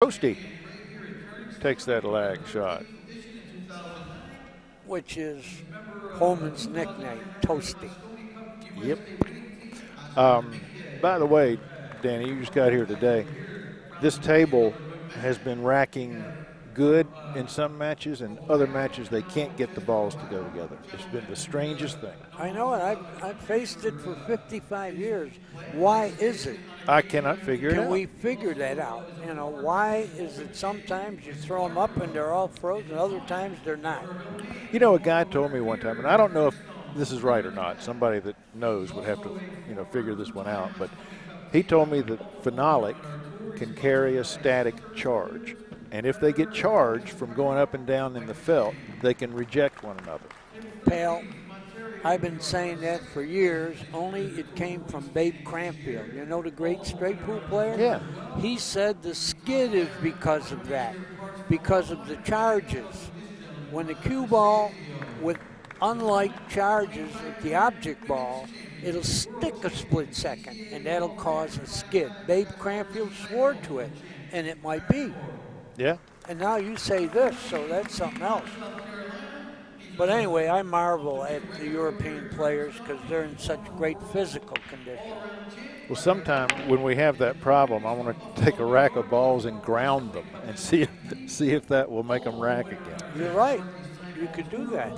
Toasty takes that lag shot. Which is Hohmann's nickname, Toasty. Yep. By the way, Danny, you just got here today. This table has been racking good in some matches, and other matches they can't get the balls to go together. It's been the strangest thing. I know it. I've faced it for 55 years. Why is it? I cannot figure it out. Can we figure that out? You know, why is it sometimes you throw them up and they're all frozen, other times they're not? You know, a guy told me one time, and I don't know if this is right or not. Somebody that knows would have to, figure this one out. But he told me that phenolic can carry a static charge. And if they get charged from going up and down in the felt, they can reject one another. Pal, I've been saying that for years, only it came from Babe Cranfield. You know the great straight pool player? Yeah. He said the skid is because of that, because of the charges. When the cue ball, with unlike charges with the object ball, it'll stick a split second, and that'll cause a skid. Babe Cranfield swore to it, and it might be. Yeah. And now you say this, so that's something else. But anyway, I marvel at the European players because they're in such great physical condition. Well, sometime when we have that problem, I want to take a rack of balls and ground them and see if that will make them rack again. You're right. You could do that.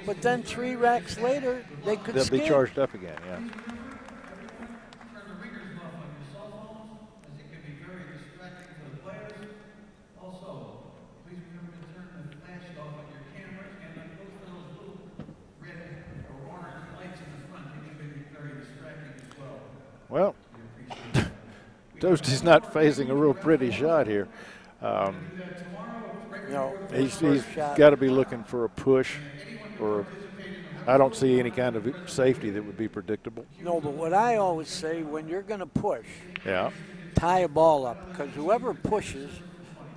But then 3 racks later, they'll be charged up again, yeah. Well, Toasty's not facing a real pretty shot here. No, he's got to be looking for a push, or I don't see any kind of safety that would be predictable. No, but what I always say, when you're going to push, yeah, tie a ball up, because whoever pushes,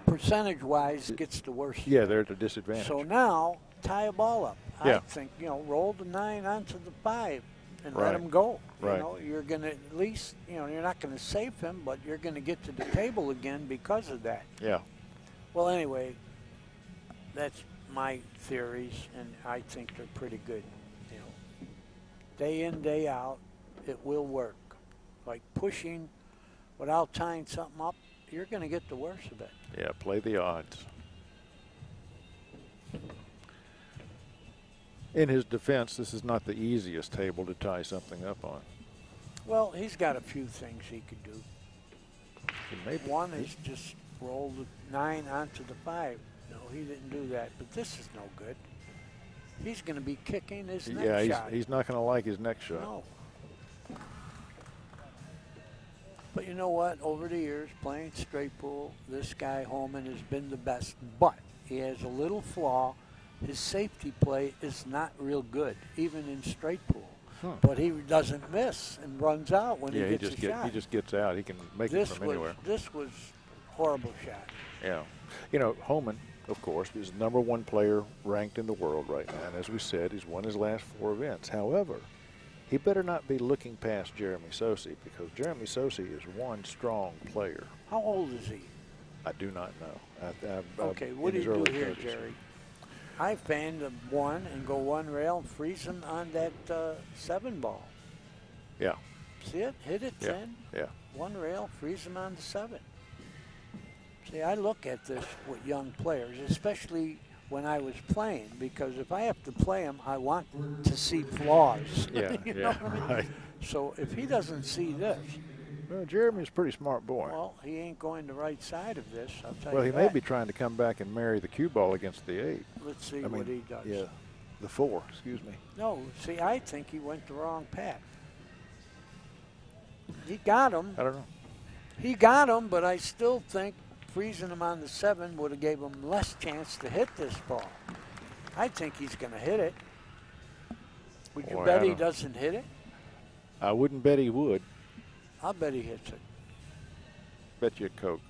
percentage-wise, gets the worst. Yeah, they're at a disadvantage. So now, tie a ball up. Yeah. I think, roll the 9 onto the 5 and right. let him go. Right. You're going to at least, you're not going to save him, but you're going to get to the table again because of that. Yeah. Well, anyway, that's my theories, and I think they're pretty good. Day in, day out, it will work. Like pushing without tying something up, you're going to get the worst of it. Yeah, play the odds. In his defense, this is not the easiest table to tie something up on. Well, he's got a few things he could do. One is just roll the 9 onto the 5. No, he didn't do that, but this is no good. He's going to be kicking his next shot. Yeah, he's not going to like his next shot. No. But you know what? Over the years, playing straight pool, this guy, Hohmann, has been the best. But he has a little flaw. His safety play is not real good, even in straight pool. But he doesn't miss and runs out when he gets a shot. He just gets out. He can make it from anywhere. This was horrible shot. Yeah. Hohmann, of course, is the #1 player ranked in the world right now. And as we said, he's won his last 4 events. However, he better not be looking past Jeremy Sossei, because Jeremy Sossei is one strong player. How old is he? I do not know. Okay, what do you do here, Jerry? I fan the 1 and go 1 rail and freeze him on that 7 ball. Yeah. See it? Hit it 10. Yeah. 1 rail, freeze him on the 7. See, I look at this with young players, especially when I was playing, because if I have to play him, I want to see flaws. Yeah, you know what I mean? Right. So if he doesn't see this, well, Jeremy's a pretty smart boy. Well, he ain't going the right side of this, I'll tell you Well, he that. may be trying to come back and marry the cue ball against the 8. Let's see what he does. Yeah, the 4, excuse me. No, see, I think he went the wrong path. He got him. I don't know. He got him, but I still think freezing him on the 7 would have gave him less chance to hit this ball. I think he's going to hit it. Would you bet he doesn't hit it? I wouldn't bet he would. I'll bet he hits it. Bet you a Coke.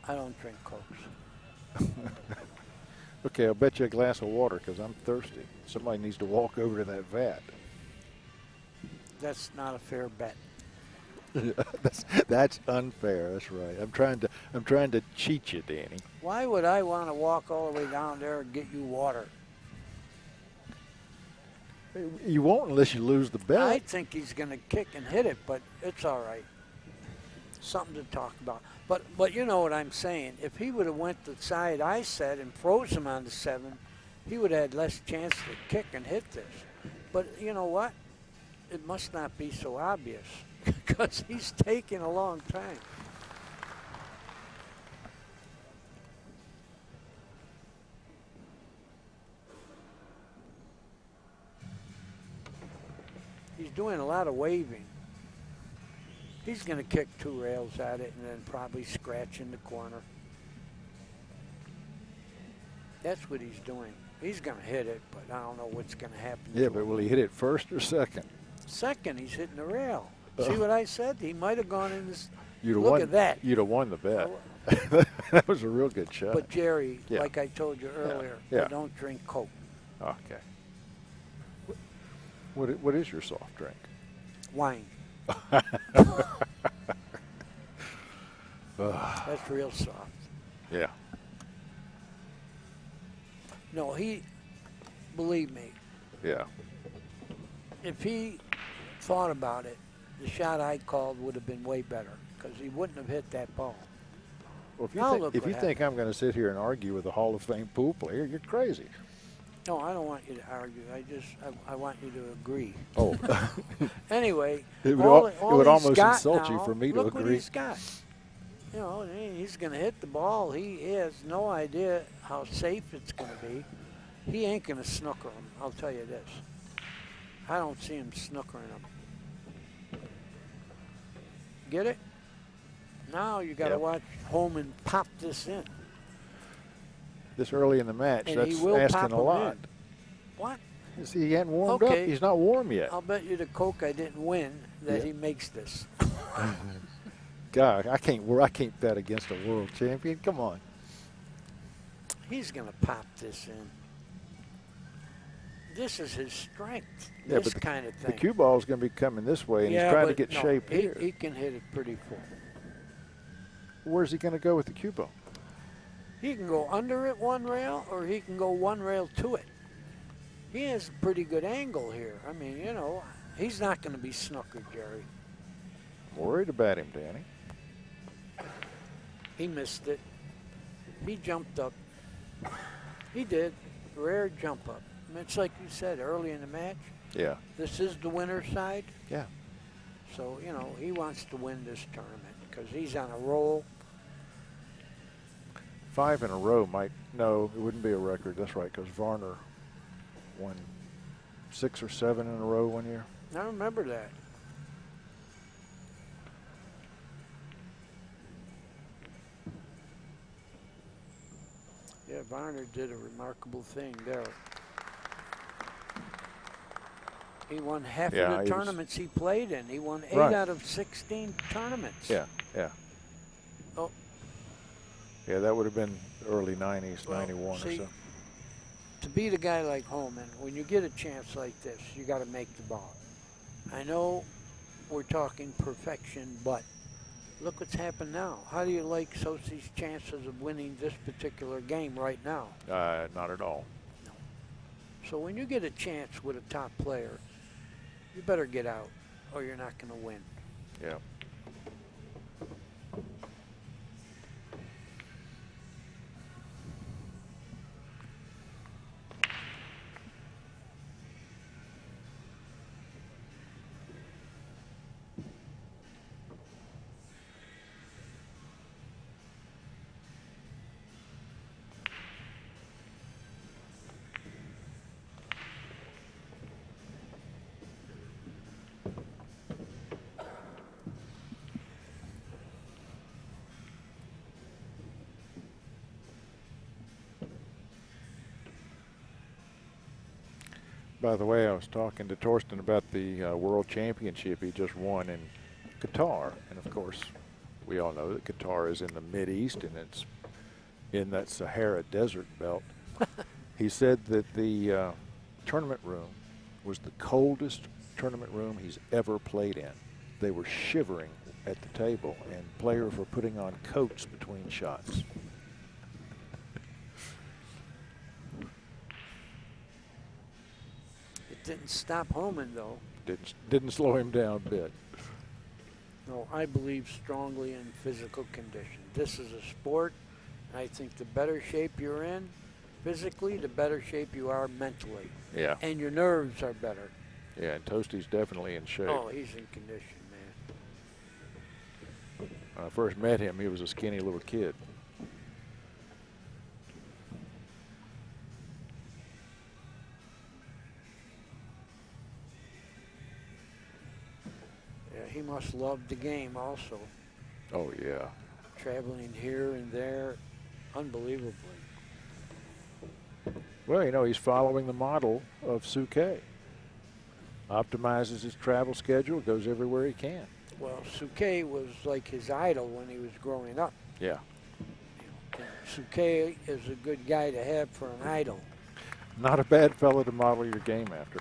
I don't drink Cokes. Okay, I'll bet you a glass of water because I'm thirsty. Somebody needs to walk over to that vat. That's not a fair bet. That's unfair. That's right. I'm trying to cheat you, Danny. Why would I want to walk all the way down there and get you water? You won't unless you lose the bet. I think he's going to kick and hit it, but it's all right. Something to talk about. But you know what I'm saying. If he would have went the side I said and froze him on the 7, he would have had less chance to kick and hit this. But you know what? It must not be so obvious because he's taking a long time. He's doing a lot of waving. He's going to kick 2 rails at it and then probably scratch in the corner. That's what he's doing. He's going to hit it, but I don't know what's going to happen. Yeah, but will he hit it first or second? Second, he's hitting the rail. See what I said? He might have gone in this. Look at that. You'd have won the bet. That was a real good shot. But, Jerry, like I told you earlier, yeah. Don't drink Coke. Okay. What is your soft drink? Wine. That's real soft. Yeah. No, believe me. Yeah. If he thought about it, the shot I called would have been way better because he wouldn't have hit that ball. Well, if you think I'm going to sit here and argue with a Hall of Fame pool player, you're crazy. No, I don't want you to argue. I want you to agree. Oh. Anyway, it would almost insult now, you for me to look agree. What he's got. You know, he's going to hit the ball. He has no idea how safe it's going to be. He ain't going to snooker him, I'll tell you this. I don't see him snookering him. Get it? Now you got to watch Hohmann pop this in. This early in the match, And that's he will asking pop a lot. In. What? See, he hadn't warmed up. He's not warm yet. I'll bet you the Coke I didn't win that he makes this. God, I can't bet against a world champion. Come on. He's going to pop this in. This is his strength. Yeah, this but kind of thing. The cue ball is going to be coming this way, and he's trying to get shape here. He can hit it pretty full. Where's he going to go with the cue ball? He can go under it 1 rail, or he can go 1 rail to it. He has a pretty good angle here. I mean, you know, he's not going to be snookered, Jerry. Worried about him, Danny. He missed it. He jumped up. He did. Rare jump up. I mean, it's like you said early in the match. Yeah. This is the winner's side. Yeah. So, you know, he wants to win this tournament because he's on a roll. 5 in a row no, it wouldn't be a record. That's right, because Varner won 6 or 7 in a row one year. I remember that. Yeah, Varner did a remarkable thing there. He won half of the tournaments he played in. He won 8 out of 16 tournaments. Yeah, yeah. Oh. Yeah, that would have been early 90s, 91 or so. To beat a guy like Hohmann, when you get a chance like this, you got to make the ball. I know we're talking perfection, but look what's happened now. How do you like Sossei's chances of winning this particular game right now? Not at all. No. So when you get a chance with a top player, you better get out or you're not going to win. Yeah. By the way, I was talking to Thorsten about the World Championship he just won in Qatar. And, of course, we all know that Qatar is in the Mideast, and it's in that Sahara Desert belt. He said that the tournament room was the coldest tournament room he's ever played in. They were shivering at the table, and players were putting on coats between shots. It didn't stop Hohmann, though. Didn't slow him down a bit. No, I believe strongly in physical condition. This is a sport. I think the better shape you're in physically, the better shape you are mentally. Yeah. And your nerves are better. Yeah, and Toasty's definitely in shape. Oh, he's in condition, man. When I first met him, he was a skinny little kid. Yeah, he must love the game also. Oh, yeah. Traveling here and there, unbelievably. Well, you know, he's following the model of Sossei. Optimizes his travel schedule, goes everywhere he can. Well, Sossei was like his idol when he was growing up. Yeah. Sossei is a good guy to have for an idol. Not a bad fellow to model your game after.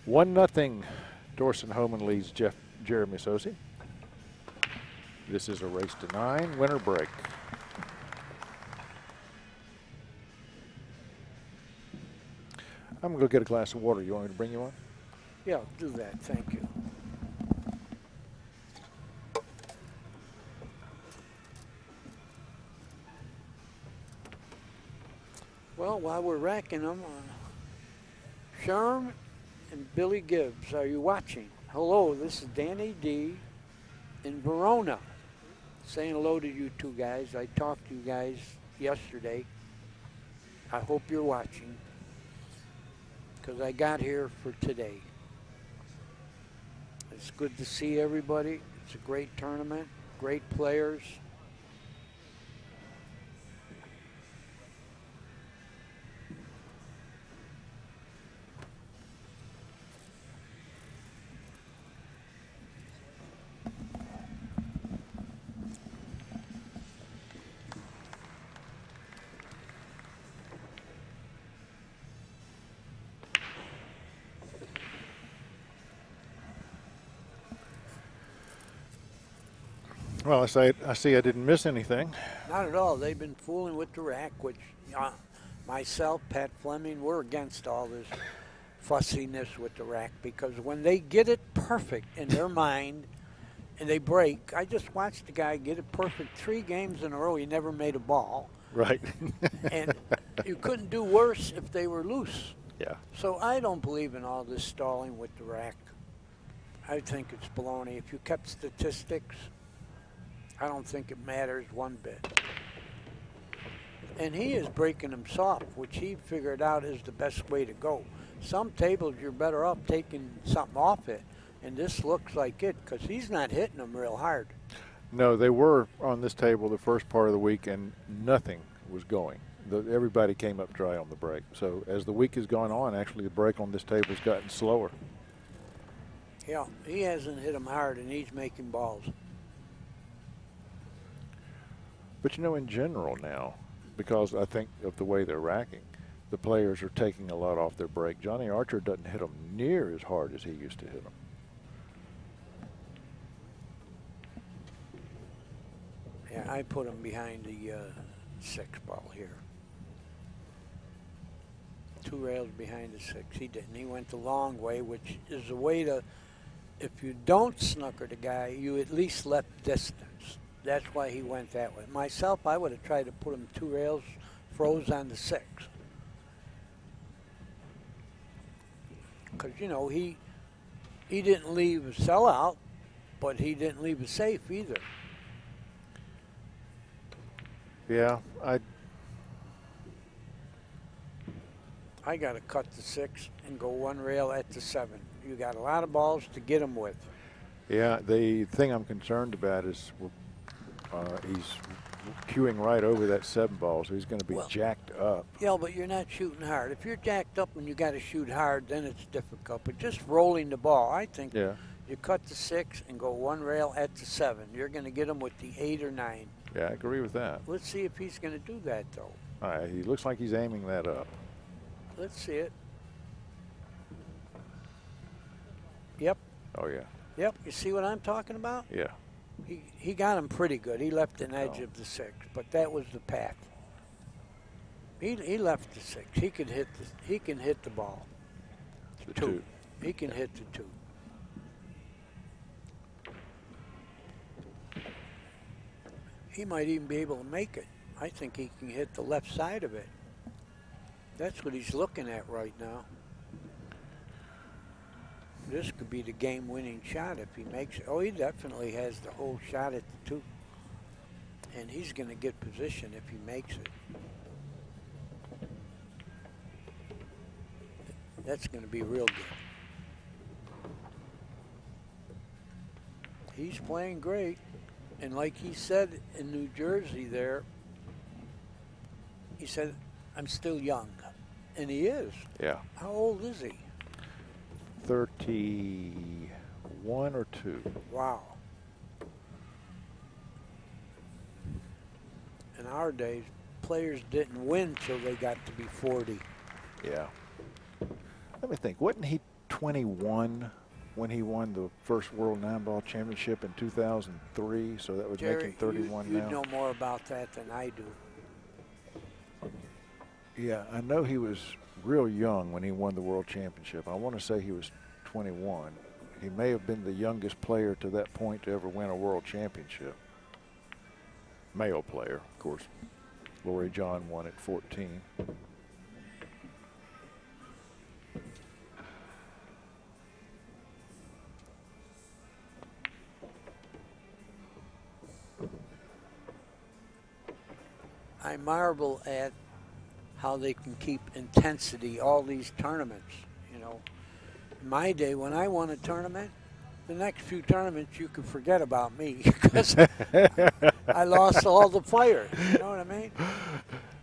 1-0. Thorsten Hohmann leads Jeremy Sossei. This is a race to 9, winner break. I'm going to go get a glass of water. You want me to bring you one? Yeah, I'll do that. Thank you. Well, while we're racking them, Sherm and Billy Gibbs, are you watching? Hello, this is Danny D. in Verona. Saying hello to you two guys. I talked to you guys yesterday. I hope you're watching, because I got here for today. It's good to see everybody. It's a great tournament, great players. Well, I see I didn't miss anything. Not at all. They've been fooling with the rack, which myself, Pat Fleming, we're against all this fussiness with the rack, because when they get it perfect in their mind and they break, I just watched the guy get it perfect 3 games in a row. He never made a ball. Right. And you couldn't do worse if they were loose. Yeah. So I don't believe in all this stalling with the rack. I think it's baloney. If you kept statistics, I don't think it matters one bit. And he is breaking them soft, which he figured out is the best way to go. Some tables you're better off taking something off it, and this looks like it, because he's not hitting them real hard. No, they were on this table the first part of the week, and nothing was going. Everybody came up dry on the break. So as the week has gone on, actually the break on this table has gotten slower. Yeah, he hasn't hit them hard, and he's making balls. But you know, in general now, because I think of the way they're racking, the players are taking a lot off their break. Johnny Archer doesn't hit them near as hard as he used to hit them. Yeah, I put him behind the 6 ball here. 2 rails behind the 6. He didn't. He went the long way, which is a way to, if you don't snooker the guy, you at least left distance. That's why he went that way. Myself, I would have tried to put him 2 rails, froze on the 6. Because, you know, he didn't leave a sellout, but he didn't leave a safe either. Yeah, I got to cut the 6 and go 1 rail at the 7. You got a lot of balls to get him with. Yeah, the thing I'm concerned about is he's queuing right over that 7 ball, so he's going to be jacked up. Yeah, but you're not shooting hard. If you're jacked up and you got to shoot hard, then it's difficult. But just rolling the ball, I think you cut the 6 and go 1 rail at the 7. You're going to get him with the 8 or 9. Yeah, I agree with that. Let's see if he's going to do that, though. All right, he looks like he's aiming that up. Let's see it. Yep. Oh, yeah. Yep. You see what I'm talking about? Yeah. He got him pretty good. He left an edge Oh. of the 6, but that was the path. He left the 6. He can hit the ball. The 2. He can hit the 2. He might even be able to make it. I think he can hit the left side of it. That's what he's looking at right now. This could be the game-winning shot if he makes it. Oh, he definitely has the whole shot at the 2. And he's going to get position if he makes it. That's going to be real good. He's playing great. And like he said in New Jersey there, he said, I'm still young. And he is. Yeah. How old is he? 31 or 2. Wow. In our days, players didn't win till they got to be 40. Yeah. Let me think. Wasn't he 21 when he won the first World 9-Ball Championship in 2003? So that would make him 31 now. You know more about that than I do. Yeah, I know he was real young when he won the World Championship. I want to say he was 21. He may have been the youngest player to that point to ever win a World Championship. Male player, of course. Laurie John won at 14. I marvel at how they can keep intensity all these tournaments. You know, in my day when I won a tournament, the next few tournaments you could forget about me because I lost all the players. You know what I mean?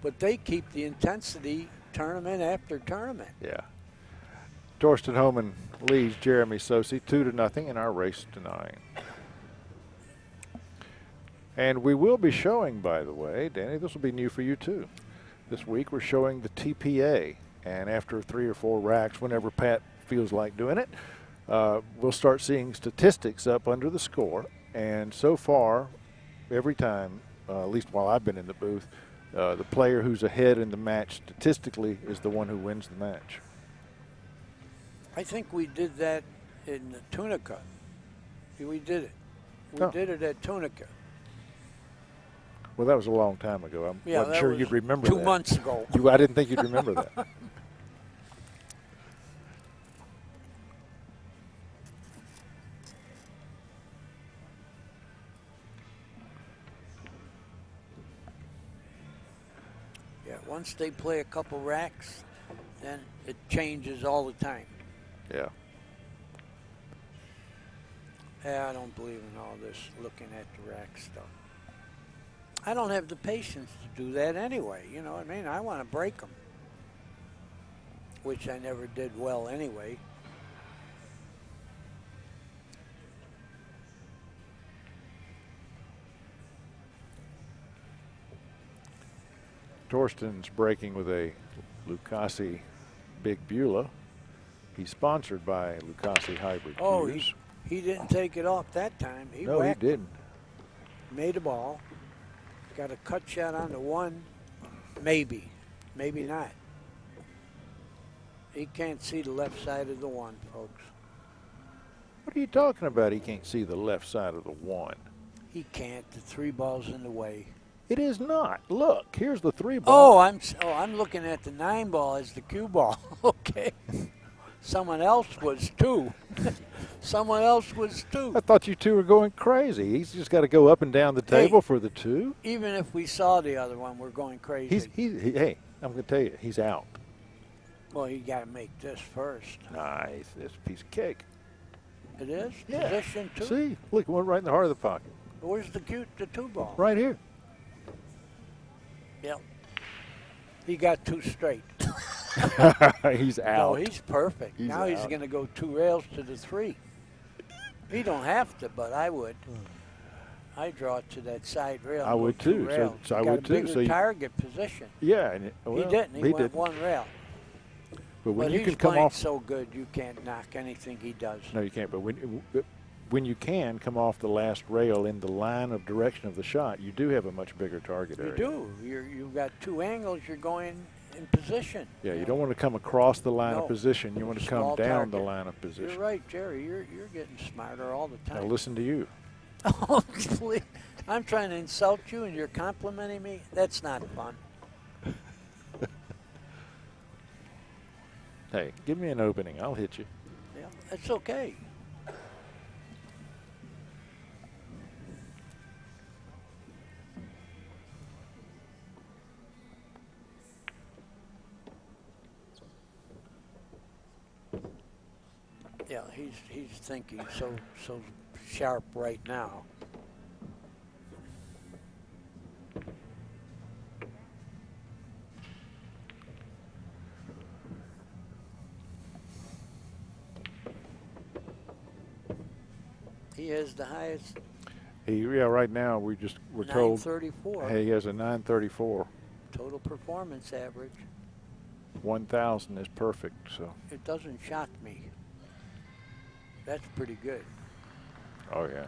But they keep the intensity tournament after tournament. Yeah. Thorsten Hohmann leads Jeremy Sossei 2-0 in our race to 9. And we will be showing, by the way, Danny, this will be new for you too. This week we're showing the TPA, and after 3 or 4 racks, whenever Pat feels like doing it, we'll start seeing statistics up under the score. And so far, every time, at least while I've been in the booth, the player who's ahead in the match statistically is the one who wins the match. I think we did that in Tunica. We did it. We Oh. did it at Tunica. Well, that was a long time ago. I Yeah, wasn't that sure was you'd remember 2 that. months ago. I didn't think you'd remember that. Yeah, once they play a couple racks, then it changes all the time. Yeah. Yeah, I don't believe in all this looking at the rack stuff. I don't have the patience to do that anyway. You know what I mean? I want to break them, which I never did well anyway. Thorsten's breaking with a Lucasi Big Beulah. He's sponsored by Lucasi Hybrid Oh, Cues. he didn't take it off that time. He No, he whacked, didn't. made a ball, got a cut shot on the 1, maybe not. He can't see the left side of the 1, folks. What are you talking about? He can't see the left side of the 1. He can't. The 3 ball's in the way. It is not. Look, here's the 3 ball. I'm looking at the 9 ball as the cue ball. Okay. Someone else was 2. Someone else was 2. I thought you two were going crazy. He's just got to go up and down the table for the 2. Even if we saw the other one, we're going crazy. Hey, I'm going to tell you, he's out. Well, you got to make this first. Nice. It's a piece of cake. It is? Yeah. Position 2? See? Look, one right in the heart of the pocket. Where's the 2 ball? Right here. Yep. He got 2 straight. He's out. No, he's perfect. He's now he's out. going to go 2 rails to the 3. He don't have to, but I would. I draw it to that side rail. I would too. So I would too. Got a bigger target position. Yeah. And He didn't. He went did. 1 rail. But when But you he's can come playing off, so good, you can't knock anything he does. no, you can't. But when you can come off the last rail in the line of direction of the shot, you do have a much bigger target area. You do. You've got two angles. You're going in position. Yeah, you don't want to come across the line No. of position. You want to come Small down the target. line of position. You're right, Jerry. You're getting smarter all the Now time. listen to you. Oh, please. I'm trying to insult you and you're complimenting me? That's not fun. Hey, give me an opening. I'll hit you. Yeah, that's okay. Yeah, he's thinking so sharp right now. He has the highest. Yeah, right now we're told 934. hey, he has a 934. Total performance average. 1,000 is perfect. So. It doesn't shock me. That's pretty good. Oh yeah.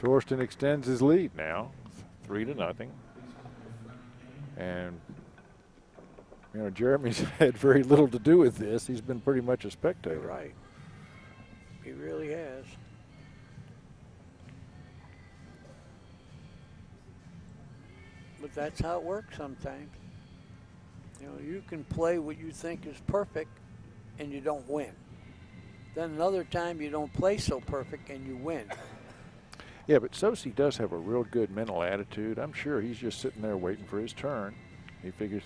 Thorsten extends his lead now, 3-0. And, you know, Jeremy's had very little to do with this. He's been pretty much a spectator. You're right. He really has. But that's how it works sometimes. You know, you can play what you think is perfect and you don't win. Then another time you don't play so perfect and you win. Yeah, but Sossei does have a real good mental attitude. I'm sure he's just sitting there waiting for his turn. He figures,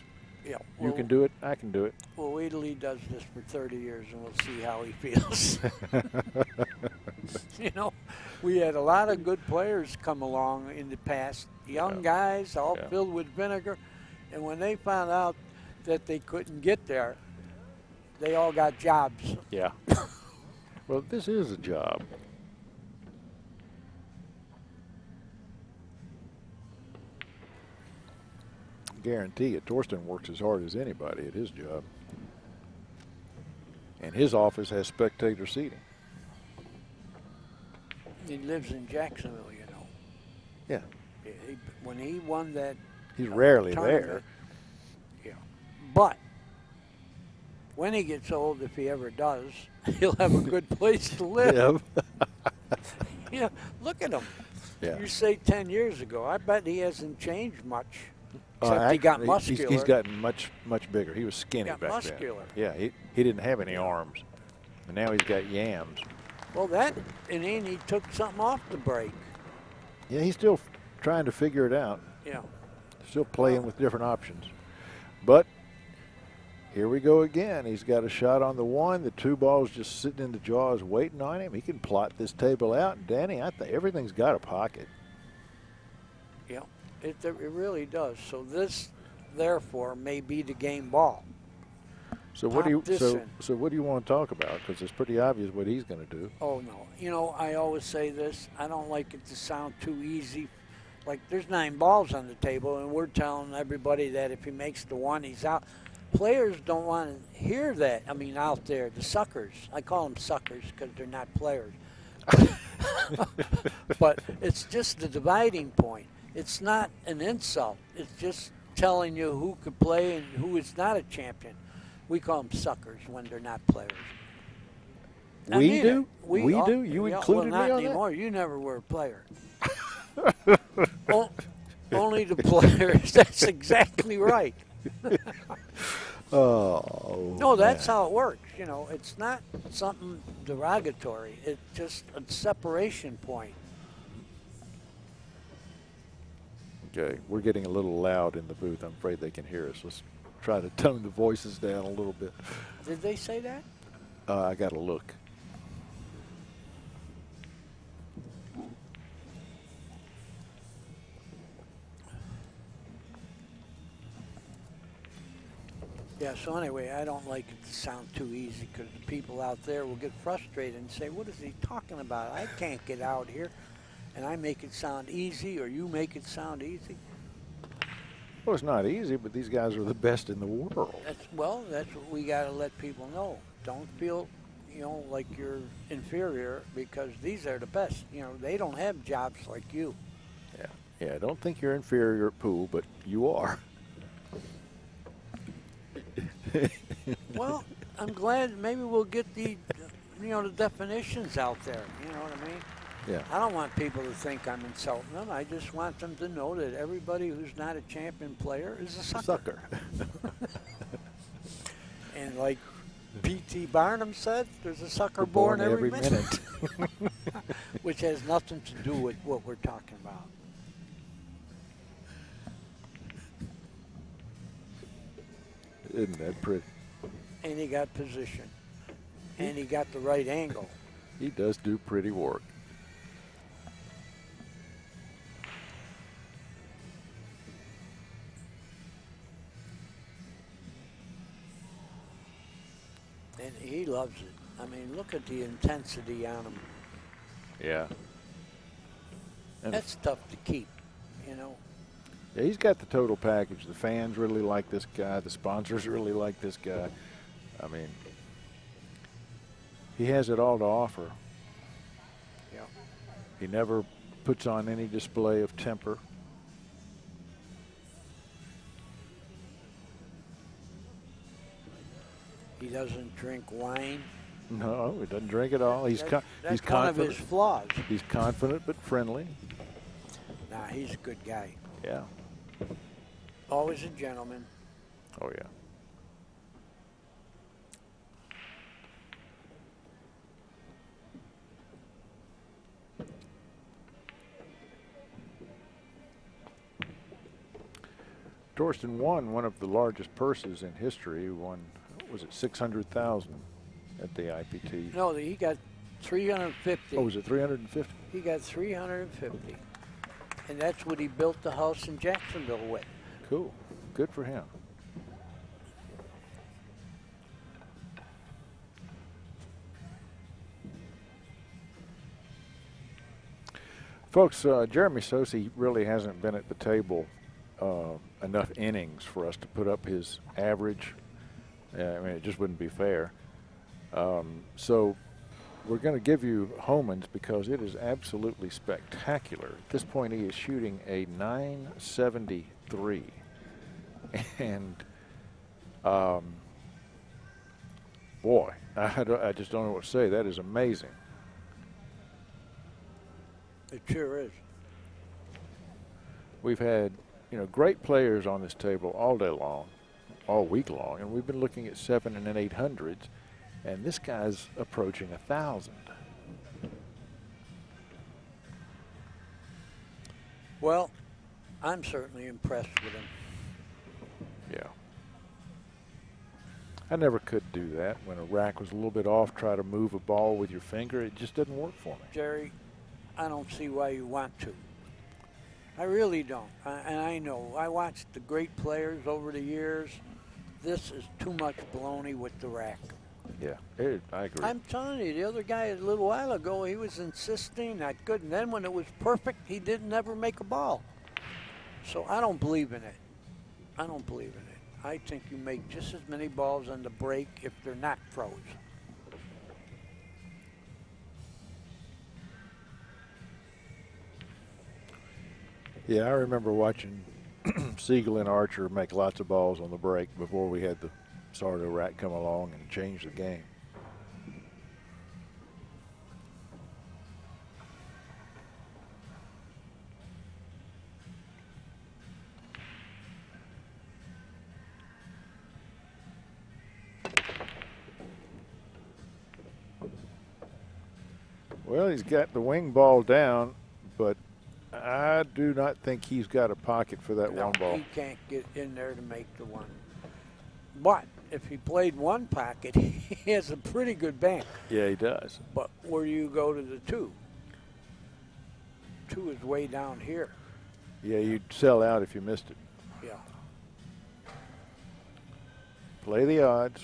yeah, you can do it, I can do it. Well, wait till he does this for 30 years and we'll see how he feels. You know, we had a lot of good players come along in the past, young guys, all filled with vinegar, and when they found out that they couldn't get there, they all got jobs. Yeah. Well, this is a job. Guarantee it. Thorsten works as hard as anybody at his job. And his office has spectator seating. He lives in Jacksonville, you know. Yeah. When he won that he's rarely tournament, there. Yeah. But when he gets old, if he ever does, he'll have a good place to live. Yeah. Look at him. Yeah. You say 10 years ago. I bet he hasn't changed much. Except he got muscular. He's gotten much bigger. He was skinny back muscular. then. Yeah, he didn't have any arms. And now he's got yams. Well, and then he took something off the break. Yeah, he's still trying to figure it out. Yeah. Still playing with different options. But here we go again. He's got a shot on the one. The two balls just sitting in the jaws waiting on him. He can plot this table out. And Danny, I think everything's got a pocket. Yeah. It really does. So this, therefore, may be the game ball. So what do you want to talk about? Because it's pretty obvious what he's going to do. Oh no, you know I always say this. I don't like it to sound too easy. Like there's 9 balls on the table, and we're telling everybody that if he makes the one, he's out. Players don't want to hear that. I mean, out there, the suckers. I call them suckers because they're not players. But it's just the dividing point. It's not an insult. It's just telling you who could play and who is not a champion. We call them suckers when they're not players. We do? We do? You included me on that? Not anymore. You never were a player. Only the players. That's exactly right. Oh. No, that's how it works. You know, it's not something derogatory. It's just a separation point. Okay, we're getting a little loud in the booth. I'm afraid they can hear us. Let's try to tone the voices down a little bit. Did they say that? I got to look. Yeah, so anyway, I don't like it to sound too easy because the people out there will get frustrated and say, what is he talking about? I can't get out here. And I make it sound easy, or you make it sound easy. Well, it's not easy, but these guys are the best in the world. That's what we got to let people know. Don't feel, like you're inferior because these are the best. They don't have jobs like you. Yeah, don't think you're inferior at pool, but you are. Well, I'm glad maybe we'll get the definitions out there. You know what I mean? Yeah. I don't want people to think I'm insulting them. I just want them to know that everybody who's not a champion player is a sucker. And like P.T. Barnum said, there's a sucker born every minute. Which has nothing to do with what we're talking about. Isn't that pretty? And he got position. And he got the right angle. He does do pretty work. And he loves it. I mean, look at the intensity on him. Yeah. And that's tough to keep, Yeah, he's got the total package. The fans really like this guy. The sponsors really like this guy. I mean, he has it all to offer. Yeah. He never puts on any display of temper. He doesn't drink wine. No, he doesn't drink at all. He's that's he's one confident. of his flaws. He's confident but friendly. Nah, he's a good guy. Yeah. Always a gentleman. Oh, yeah. Thorsten won one of the largest purses in history. He won, was it 600,000 at the IPT? No, he got 350. Oh, was it 350? He got 350. And that's what he built the house in Jacksonville with. Cool. Good for him. Folks, Jeremy Sossei really hasn't been at the table enough innings for us to put up his average. I mean, it just wouldn't be fair. So we're going to give you Hohmann's because it is absolutely spectacular. At this point, he is shooting a 973. And, boy, I just don't know what to say. That is amazing. It sure is. We've had, great players on this table all day long, all week long, and we've been looking at 700s and 800s, and this guy's approaching 1,000. Well, I'm certainly impressed with him. Yeah. I never could do that. When a rack was a little bit off, try to move a ball with your finger. It just didn't work for me. Jerry, I don't see why you want to. I really don't. And I know. I watched the great players over the years. This is too much baloney with the rack. Yeah, I agree. I'm telling you, the other guy a little while ago, he was insisting that good. And then when it was perfect, he didn't ever make a ball. So I don't believe in it. I don't believe in it. I think you make just as many balls on the break if they're not froze. Yeah, I remember watching Siegel and Archer make lots of balls on the break before we had the Sardo rack come along and change the game. Well, he's got the wing ball down, but I do not think he's got a pocket for that one ball. He can't get in there to make the one. But if he played one pocket, he has a pretty good bank. Yeah, he does. But where do you go to the two? Two is way down here. Yeah, you'd sell out if you missed it. Yeah. Play the odds.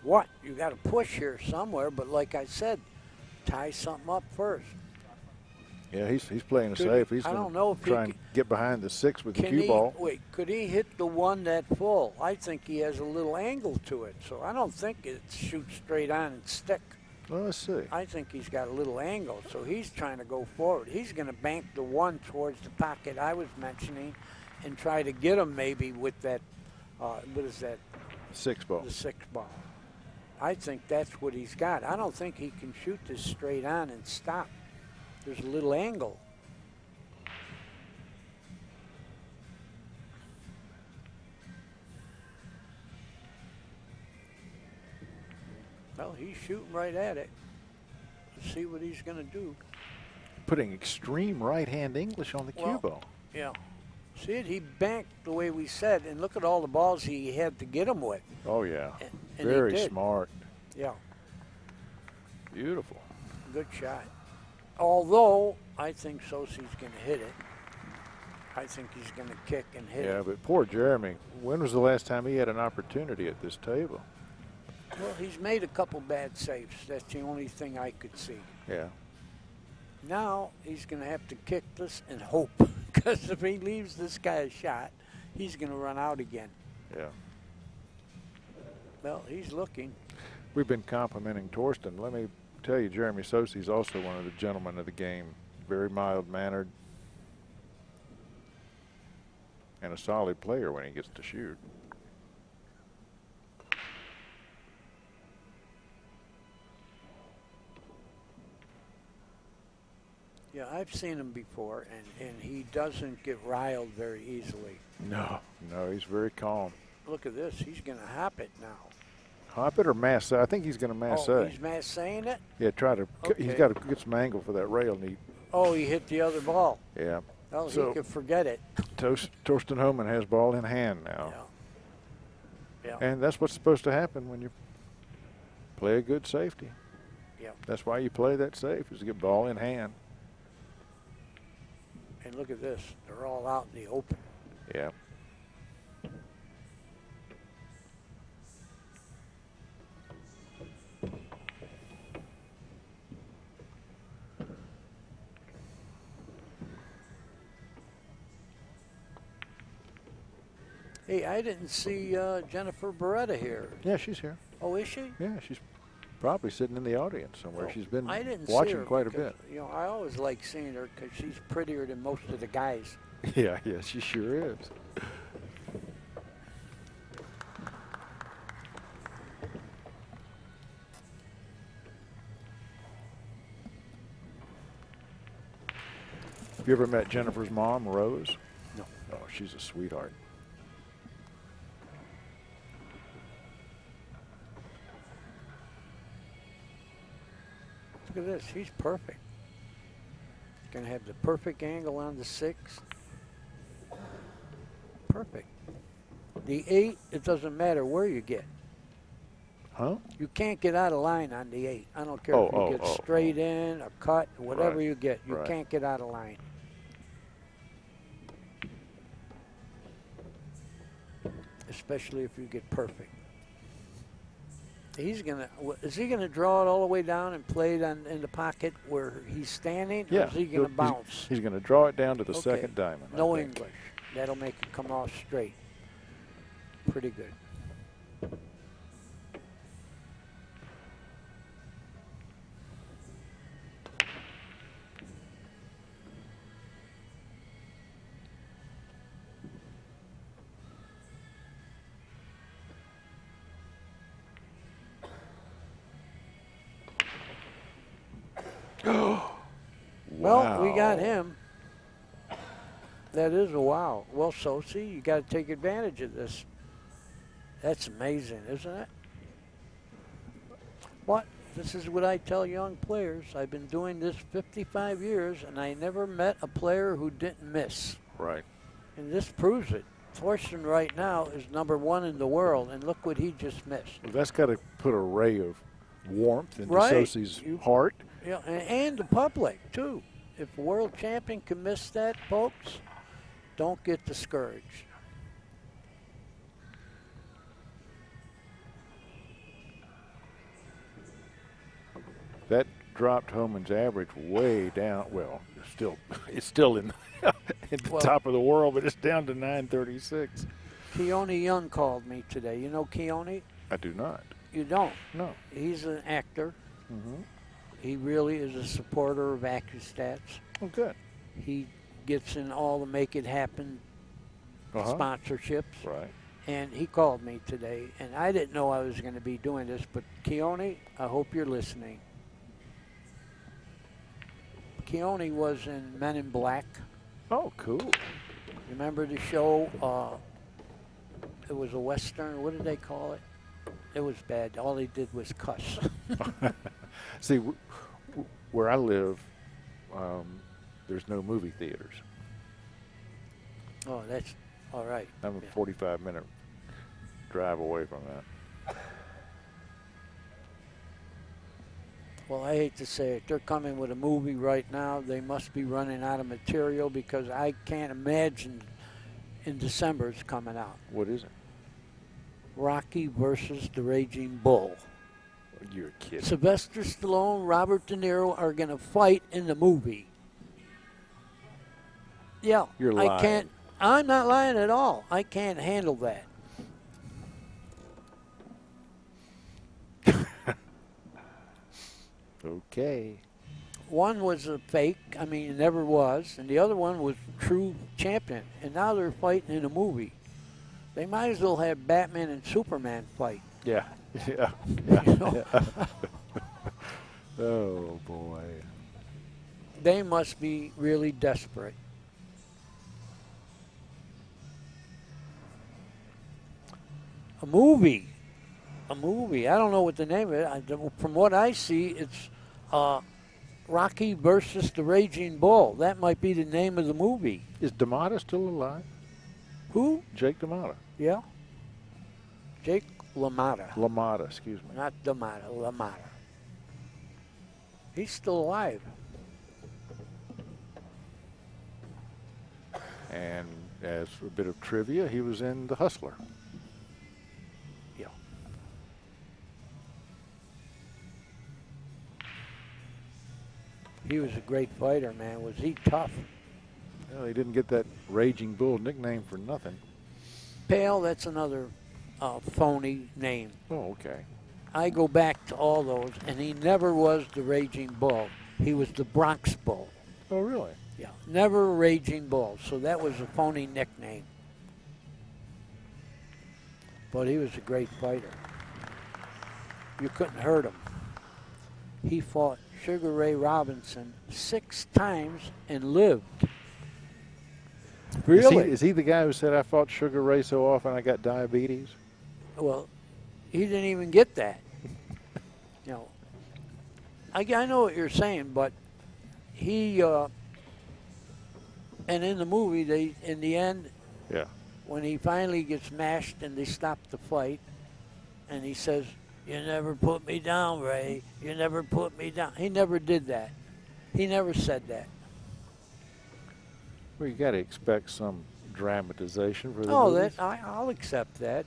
What? You got to push here somewhere, but like I said, tie something up first. Yeah, he's playing it Could safe. he- He's I going don't know if to he try and can- get behind the 6 with the Can cue he, ball. wait, could he hit the one that full? I think he has a little angle to it, so I don't think it shoots straight on and stick. Well, let's see. I think he's got a little angle, so he's trying to go forward. He's going to bank the one towards the pocket I was mentioning and try to get him maybe with that, what is that, 6 ball. the 6 ball. I think that's what he's got. I don't think he can shoot this straight on and stop. There's a little angle. Well, he's shooting right at it. Let's see what he's going to do. Putting extreme right-hand English on the cue Well, ball. Yeah. See it? He banked the way we said, and look at all the balls he had to get him with. Oh, yeah. And he Very did. smart. Yeah, Beautiful. good shot. Although, I think Sossei's going to hit it. I think he's going to kick and hit Yeah, it. but poor Jeremy. When was the last time he had an opportunity at this table? Well, he's made a couple bad saves. That's the only thing I could see. Yeah. Now he's going to have to kick this and hope, because if he leaves this guy a shot, he's going to run out again. Yeah. Well, he's looking. We've been complimenting Thorsten. Let me tell you, Jeremy Sossei's also one of the gentlemen of the game. Very mild-mannered and a solid player when he gets to shoot. Yeah, I've seen him before, and he doesn't get riled very easily. No, he's very calm. Look at this. He's going to hop it now. Hop it or mass? I think he's going to mass. Oh, he's saying it? Yeah, try to. He's Okay. got to get some angle for that rail. And Oh, he hit the other ball. yeah. Well, So- he could forget it. Thorsten Hohmann has ball in hand now. Yeah. And that's what's supposed to happen when you play a good safety. Yeah. That's why you play that safe, is to get ball in hand. And look at this. They're all out in the open. Yeah. Hey, I didn't see Jennifer Beretta here. Yeah, she's here. Oh, is she? Yeah, she's probably sitting in the audience somewhere. Oh, She's been I didn't see watching her quite a because, bit. You know, I always like seeing her because she's prettier than most of the guys. Yeah, she sure is. Have you ever met Jennifer's mom, Rose? No. Oh, she's a sweetheart. Look at this. He's perfect. Going to have the perfect angle on the 6. Perfect. The 8, it doesn't matter where you get. Huh? You can't get out of line on the 8. I don't care Oh, if you oh, get oh, straight in, a cut, whatever Right, you get. You right. can't get out of line. Especially if you get perfect. He's gonna. Is he gonna draw it all the way down and play it in the pocket where he's standing? Yeah. Or is he gonna bounce? He's going to draw it down to the Okay. second diamond. No I think. English. That'll make it come off straight. Pretty good. Well, we got him. That is a wow. Well, Sossei, you got to take advantage of this. That's amazing, isn't it? What? This is what I tell young players. I've been doing this 55 years, and I never met a player who didn't miss. Right. And this proves it. Thorsten right now is #1 in the world, and look what he just missed. Well, that's got to put a ray of warmth into Right. Sossei's heart. Yeah, and the public, too. If a world champion can miss that, folks, don't get discouraged. That dropped Hohmann's average way down. Well, it's still in, in the top of the world, but it's down to 936. Keone Young called me today. You know Keone? I do not. You don't? No. He's an actor. Mm-hmm. He really is a supporter of AccuStats. Oh, good. He gets in all the Make It Happen sponsorships. Right. And he called me today, and I didn't know I was going to be doing this, but Keone, I hope you're listening. Keone was in Men in Black. Oh, cool. Remember the show? It was a Western. What did they call it? It was bad. All they did was cuss. See, where I live, there's no movie theaters. Oh, that's all right. I'm a 45-minute drive away from that. Well, I hate to say it. They're coming with a movie right now. They must be running out of material because I can't imagine in December it's coming out. What is it? Rocky versus the Raging Bull. You're kidding. Sylvester Stallone, Robert De Niro are going to fight in the movie. Yeah. You're lying. I'm not lying at all. I can't handle that. Okay. One was a fake, I mean, it never was, and the other one was true champion. And now they're fighting in a movie. They might as well have Batman and Superman fight. Yeah. Yeah. You know? Oh, boy. They must be really desperate. A movie. I don't know what the name of it. From what I see, it's Rocky versus the Raging Bull. That might be the name of the movie. Is D'Amata still alive? Who? Jake D'Amata. Yeah. Jake LaMotta. LaMotta, excuse me. Not D'Amata, LaMotta. He's still alive. And as a bit of trivia, he was in The Hustler. Yeah. He was a great fighter, man. Was he tough? Well, he didn't get that Raging Bull nickname for nothing. Pale, that's another phony name. Oh, okay. I go back to all those, and he never was the Raging Bull. He was the Bronx Bull. Oh, really? Yeah, never a Raging Bull, so that was a phony nickname. But he was a great fighter. You couldn't hurt him. He fought Sugar Ray Robinson 6 times and lived. Really? Is he the guy who said, I fought Sugar Ray so often I got diabetes? Well, he didn't even get that. You know, I know what you're saying, but he, and in the movie, in the end, yeah, when he finally gets mashed and they stop the fight, and he says, "You never put me down, Ray. You never put me down." He never did that. He never said that. Well, you got to expect some dramatization for the Oh, movies. I'll accept that.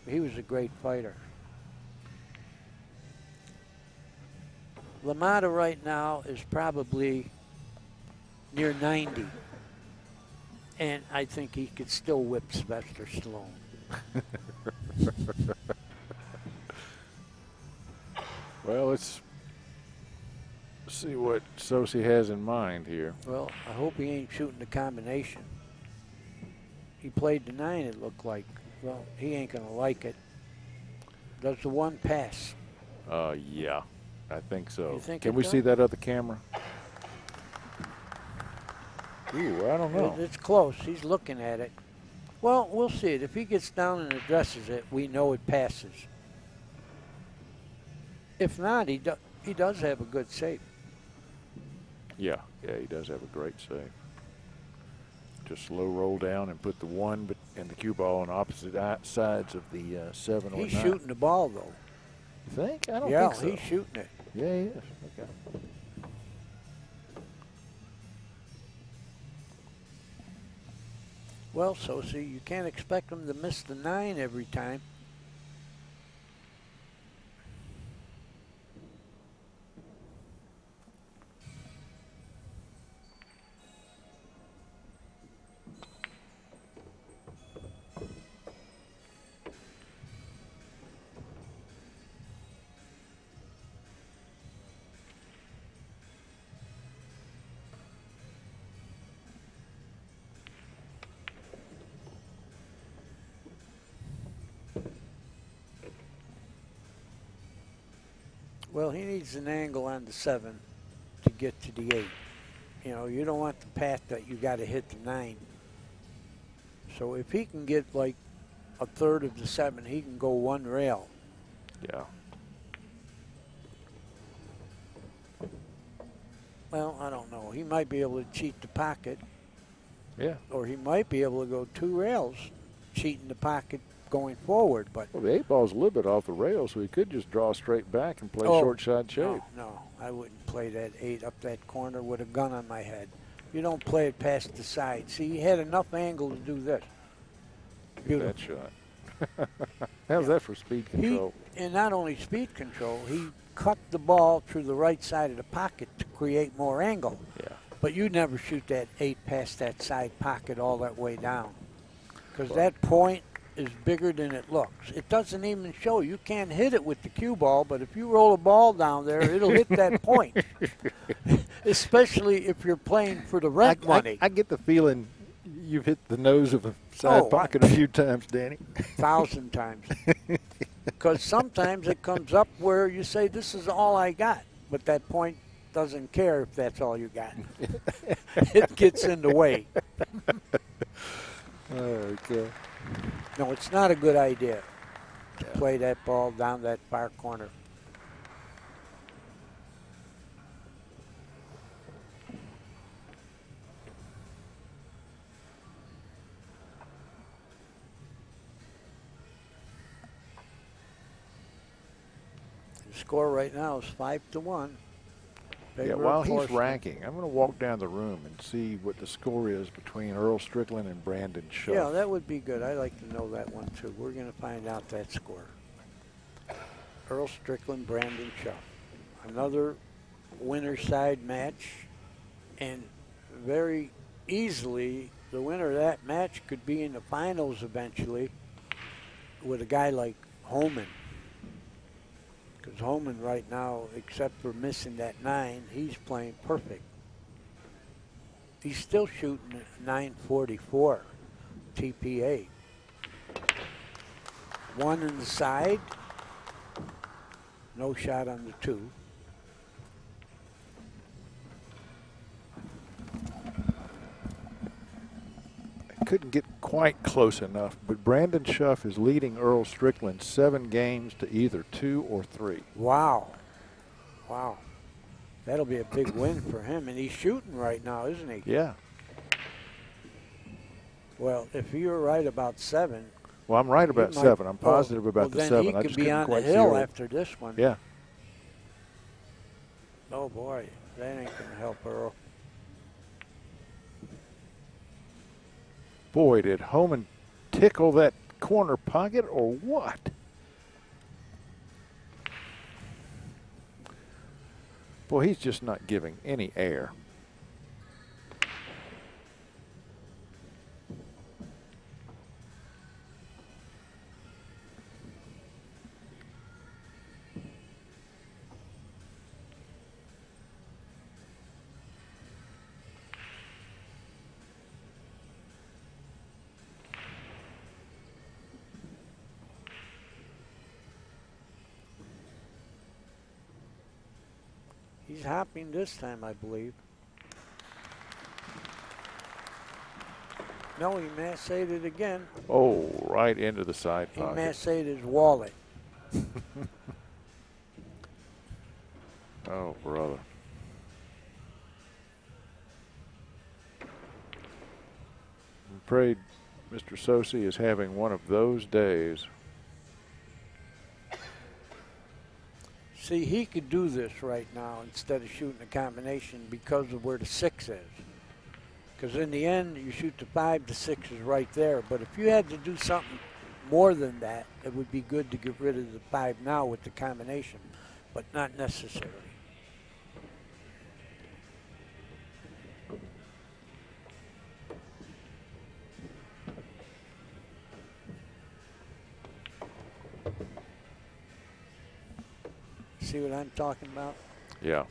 He was a great fighter. LaMotta right now is probably near 90. And I think he could still whip Sylvester Stallone. Well, let's see what Sossei has in mind here. Well, I hope he ain't shooting the combination. He played the 9, it looked like. Well, he ain't going to like it. Does the 1 pass? Yeah, I think so. You think Can it we does? see that other camera? Ooh, I don't know. It's close. He's looking at it. Well, we'll see it. If he gets down and addresses it, we know it passes. If not, he does have a good save. Yeah, he does have a great save. Just slow roll down and put the 1 and the cue ball on opposite sides of the 7 or 9. He's shooting the ball, though. You think? I don't Yeah, think so. he's shooting it. Yeah, he is. Okay. Well, Sossei, you can't expect him to miss the 9 every time. Well, he needs an angle on the 7 to get to the 8. You know, you don't want the path that you got to hit the 9. So if he can get like a third of the 7, he can go one rail. Yeah. Well, I don't know. He might be able to cheat the pocket. Yeah. Or he might be able to go 2 rails, cheating the pocket going forward. But well, the 8 ball's a little bit off the rail, so he could just draw straight back and play short side shade. No, I wouldn't play that 8 up that corner with a gun on my head. You don't play it past the side. See, he had enough angle to do this. Beautiful. That shot. How's that for speed control? And not only speed control, he cut the ball through the right side of the pocket to create more angle. Yeah. But you never shoot that 8 past that side pocket all that way down. Because that point is bigger than it looks. It doesn't even show. You can't hit it with the cue ball, but if you roll a ball down there, it'll hit that point. Especially if you're playing for the rent money. I get the feeling you've hit the nose of a side pocket a few times, Danny. 1,000 times. Because sometimes it comes up where you say, this is all I got. But that point doesn't care if that's all you got. It gets in the way. Okay. No, it's not a good idea to play that ball down that far corner. The score right now is 5-1. Yeah, while he's ranking, I'm going to walk down the room and see what the score is between Earl Strickland and Brandon Schuff. Yeah, that would be good. I'd like to know that one, too. We're going to find out that score. Earl Strickland, Brandon Schuff. Another winner side match. And very easily, the winner of that match could be in the finals eventually with a guy like Hohmann. Because Hohmann right now, except for missing that 9, he's playing perfect. He's still shooting .944 TPA. 1 in the side, no shot on the 2. Couldn't get quite close enough, but Brandon Schuff is leading Earl Strickland 7 games to either 2 or 3. Wow. Wow. That'll be a big win for him, and he's shooting right now, isn't he? Yeah. Well, if you're right about 7. Well, I'm right about 7. I'm positive about the 7. Then he I could just be couldn't on the quite hill see after this one. Yeah. Oh, boy. That ain't going to help Earl. Boy, did Hohmann tickle that corner pocket or what? Boy, he's just not giving any air. He's hopping this time, I believe. No, he massaged it again. Oh, right into the side He pocket. massaged his wallet. Oh, brother. I'm afraid Mr. Sossei is having one of those days. See, he could do this right now instead of shooting a combination because of where the 6 is. Because in the end, you shoot the 5, the 6 is right there. But if you had to do something more than that, it would be good to get rid of the 5 now with the combination, but not necessarily. See what I'm talking about? Yeah.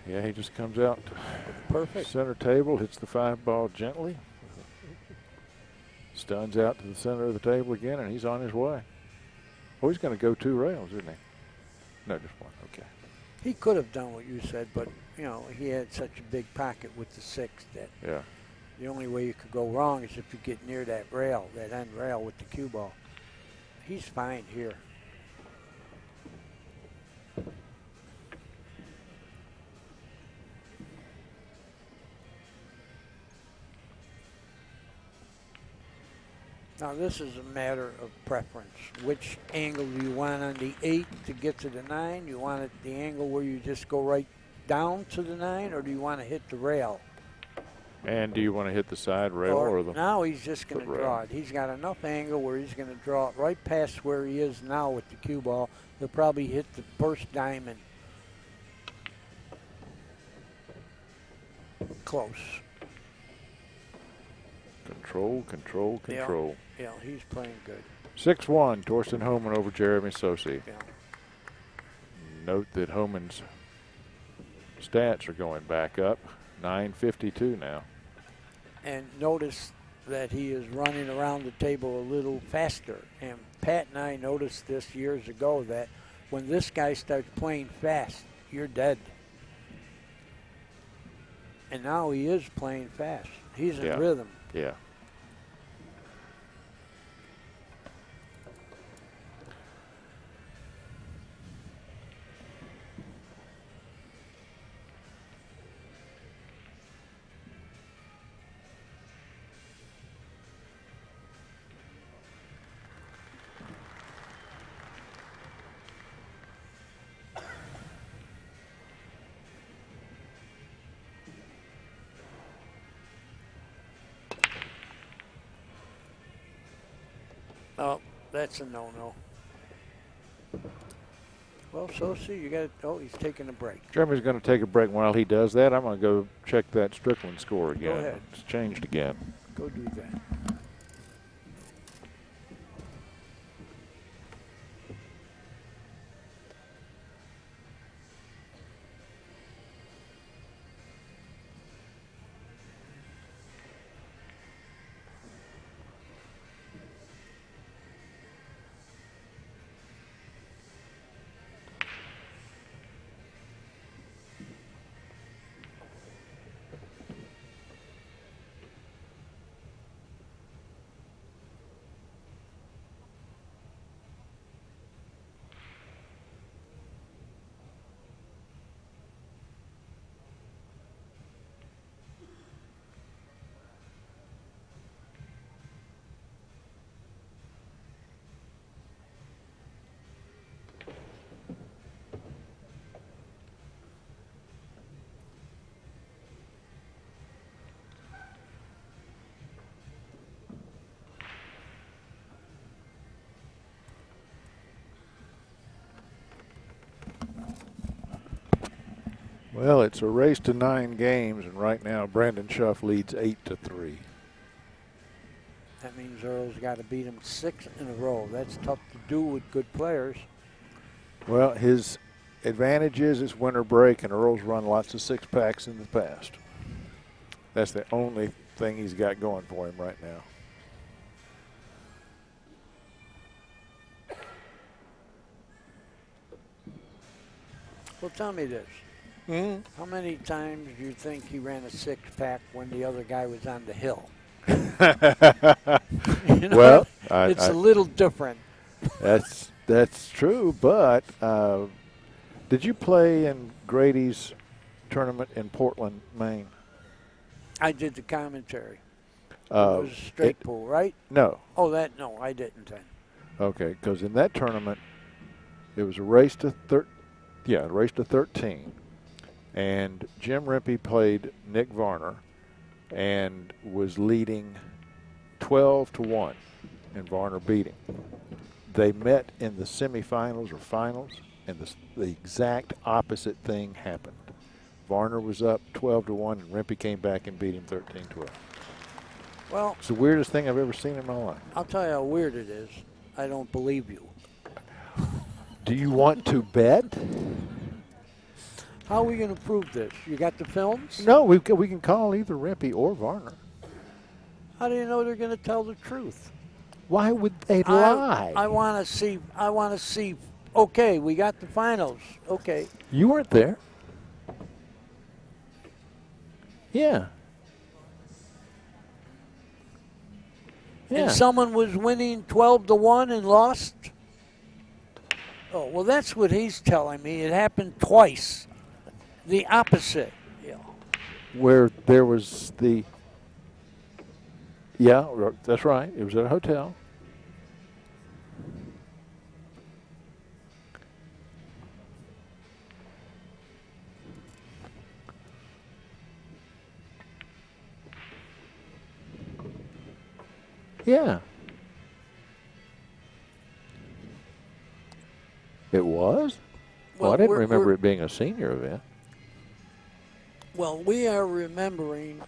Yeah, he just comes out Perfect. Center table, hits the 5 ball gently. Stuns out to the center of the table again, and he's on his way. Oh, he's going to go 2 rails, isn't he? No, just 1. Okay. He could have done what you said, but, you know, he had such a big pocket with the 6 that the only way you could go wrong is if you get near that rail, that end rail with the cue ball. He's fine here. Now this is a matter of preference. Which angle do you want on the 8 to get to the 9? You want it the angle where you just go right down to the 9, or do you want to hit the rail? And do you want to hit the side rail or the now he's just going to draw it. He's got enough angle where he's going to draw it right past where he is now with the cue ball. He'll probably hit the first diamond. Close. Control, control, control. Yeah, he's playing good. 6-1, Thorsten Hohmann over Jeremy Sossei. Yeah. Note that Hohmann's stats are going back up. 952 now. And notice that he is running around the table a little faster. And Pat and I noticed this years ago that when this guy starts playing fast, you're dead. And now he is playing fast. He's in rhythm. Yeah. Oh, that's a no-no. Well, Sossei, you got. Oh, he's taking a break. Jeremy's going to take a break. While he does that, I'm going to go check that Strickland score again. Go ahead. It's changed again. Go do that. Well, it's a race to 9 games, and right now Brandon Schuff leads 8-3. That means Earl's got to beat him 6 in a row. That's tough to do with good players. Well, his advantage is it's winter break, and Earl's run lots of 6-packs in the past. That's the only thing he's got going for him right now. Well, tell me this. How many times do you think he ran a 6-pack when the other guy was on the hill? You know, well, it's a little different. That's true, but did you play in Grady's tournament in Portland, Maine? I did the commentary. It was a straight pool, right? No. Oh, no, I didn't then. Okay, because in that tournament, it was a race to 13. And Jim Rempe played Nick Varner and was leading 12-1, and Varner beat him. They met in the semifinals or finals, and the exact opposite thing happened. Varner was up 12-1, and Rempe came back and beat him 13-12. Well, it's the weirdest thing I've ever seen in my life. I'll tell you how weird it is. I don't believe you. Do you want to bet? How are we going to prove this? You got the films? No, we can call either Rempe or Varner. How do you know they're going to tell the truth? Why would they lie? I want to see. Okay, we got the finals. Okay. You weren't there. Yeah. And someone was winning 12-1 and lost. Oh, well, that's what he's telling me. It happened twice. The opposite. Yeah. Where there was the. Yeah, that's right. It was at a hotel. Yeah. It was? Well, I didn't remember it being a senior event. Well, we are remembering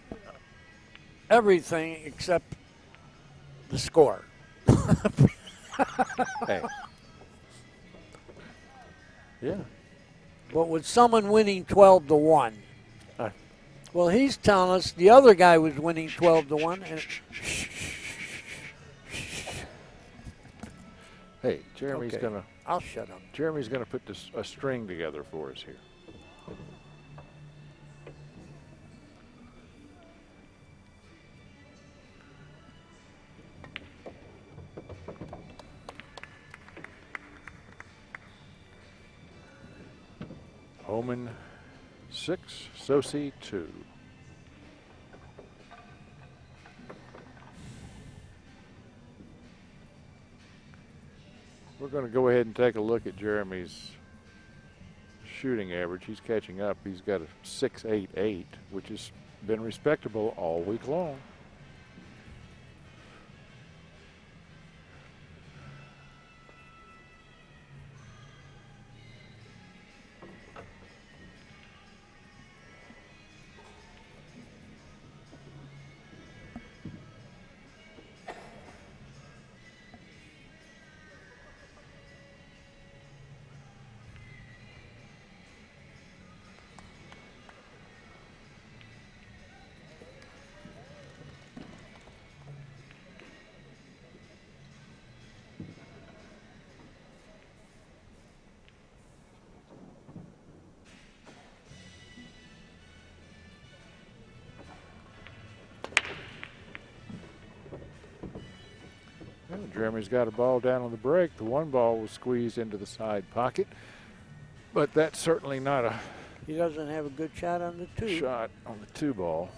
everything except the score. Hey. Yeah. But with someone winning 12-1. Well, he's telling us the other guy was winning 12-1. And hey, Jeremy's gonna. I'll shut up. Jeremy's gonna put a string together for us here. Hohmann 6, Sossei 2. We're going to go ahead and take a look at Jeremy's shooting average. He's catching up. He's got a 6.88, which has been respectable all week long. Jeremy's got a ball down on the break. The one ball was squeezed into the side pocket, but that's certainly not a. He doesn't have a good shot on the two. Shot on the two ball.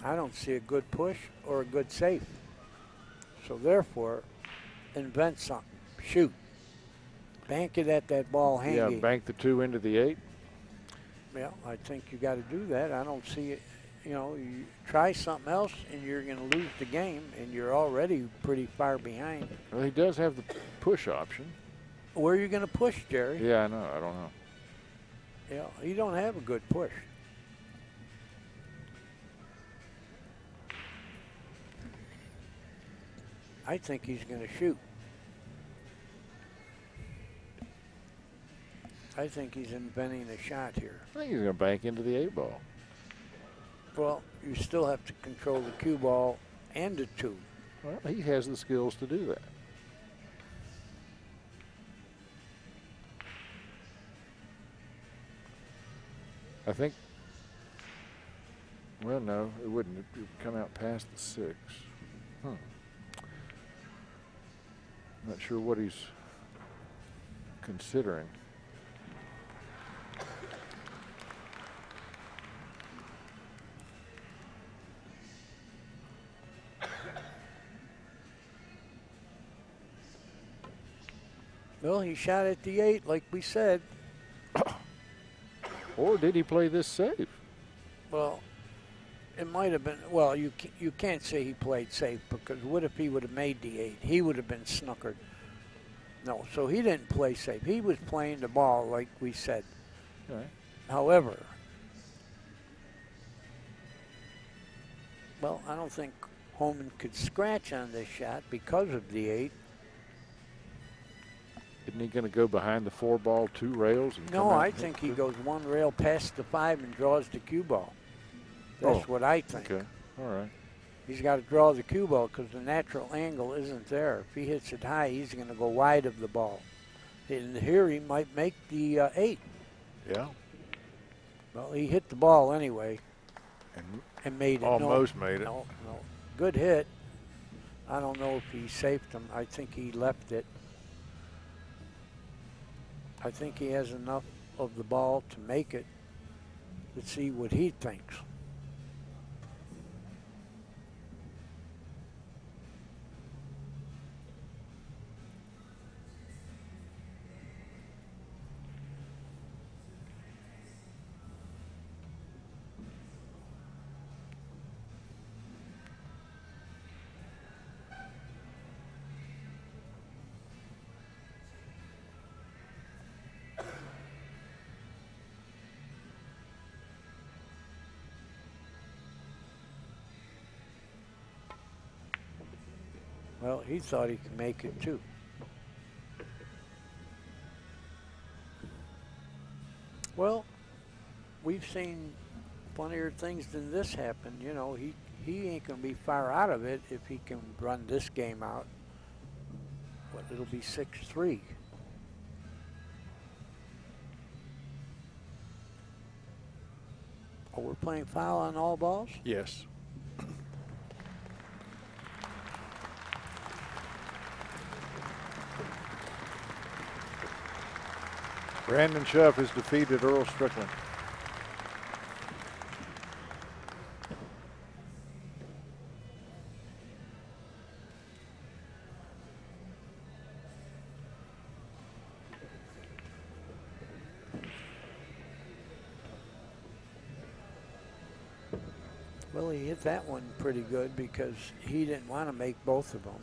I don't see a good push or a good save. So therefore, invent something. Shoot. Bank it at that ball hanging. Yeah, bank the 2 into the 8. Yeah, I think you got to do that. I don't see it. You know, you try something else and you're going to lose the game, and you're already pretty far behind. Well, he does have the push option. Where are you going to push, Jerry? Yeah, I know. I don't know. Yeah, you don't have a good push. I think he's going to shoot. I think he's inventing a shot here. I think he's going to bank into the 8 ball. Well, you still have to control the cue ball and the 2. Well, he has the skills to do that. I think, well, no, it wouldn't. It would come out past the 6. Not sure what he's considering. Well, he shot at the 8, like we said. Or did he play this safe? Well, it might have been. Well, you can't say he played safe, because what if he would have made the 8? He would have been snookered. No, so he didn't play safe. He was playing the ball, like we said. Okay. However, well, I don't think Hohmann could scratch on this shot because of the 8. Isn't he going to go behind the 4 ball, 2 rails? And no, I think he goes 1 rail past the 5 and draws the cue ball. That's what I think. Okay, all right. He's got to draw the cue ball because the natural angle isn't there. If he hits it high, he's going to go wide of the ball. And here he might make the 8. Yeah. Well, he hit the ball anyway and made it. Almost made it. No. Good hit. I don't know if he saved him. I think he left it. I think he has enough of the ball to make it. Let's see what he thinks. Well, he thought he could make it too. Well, we've seen funnier things than this happen. You know, he ain't going to be far out of it if he can run this game out. But it'll be 6-3. Oh, we're playing foul on all balls? Yes. Brandon Schuff has defeated Earl Strickland. Well, he hit that one pretty good because he didn't want to make both of them,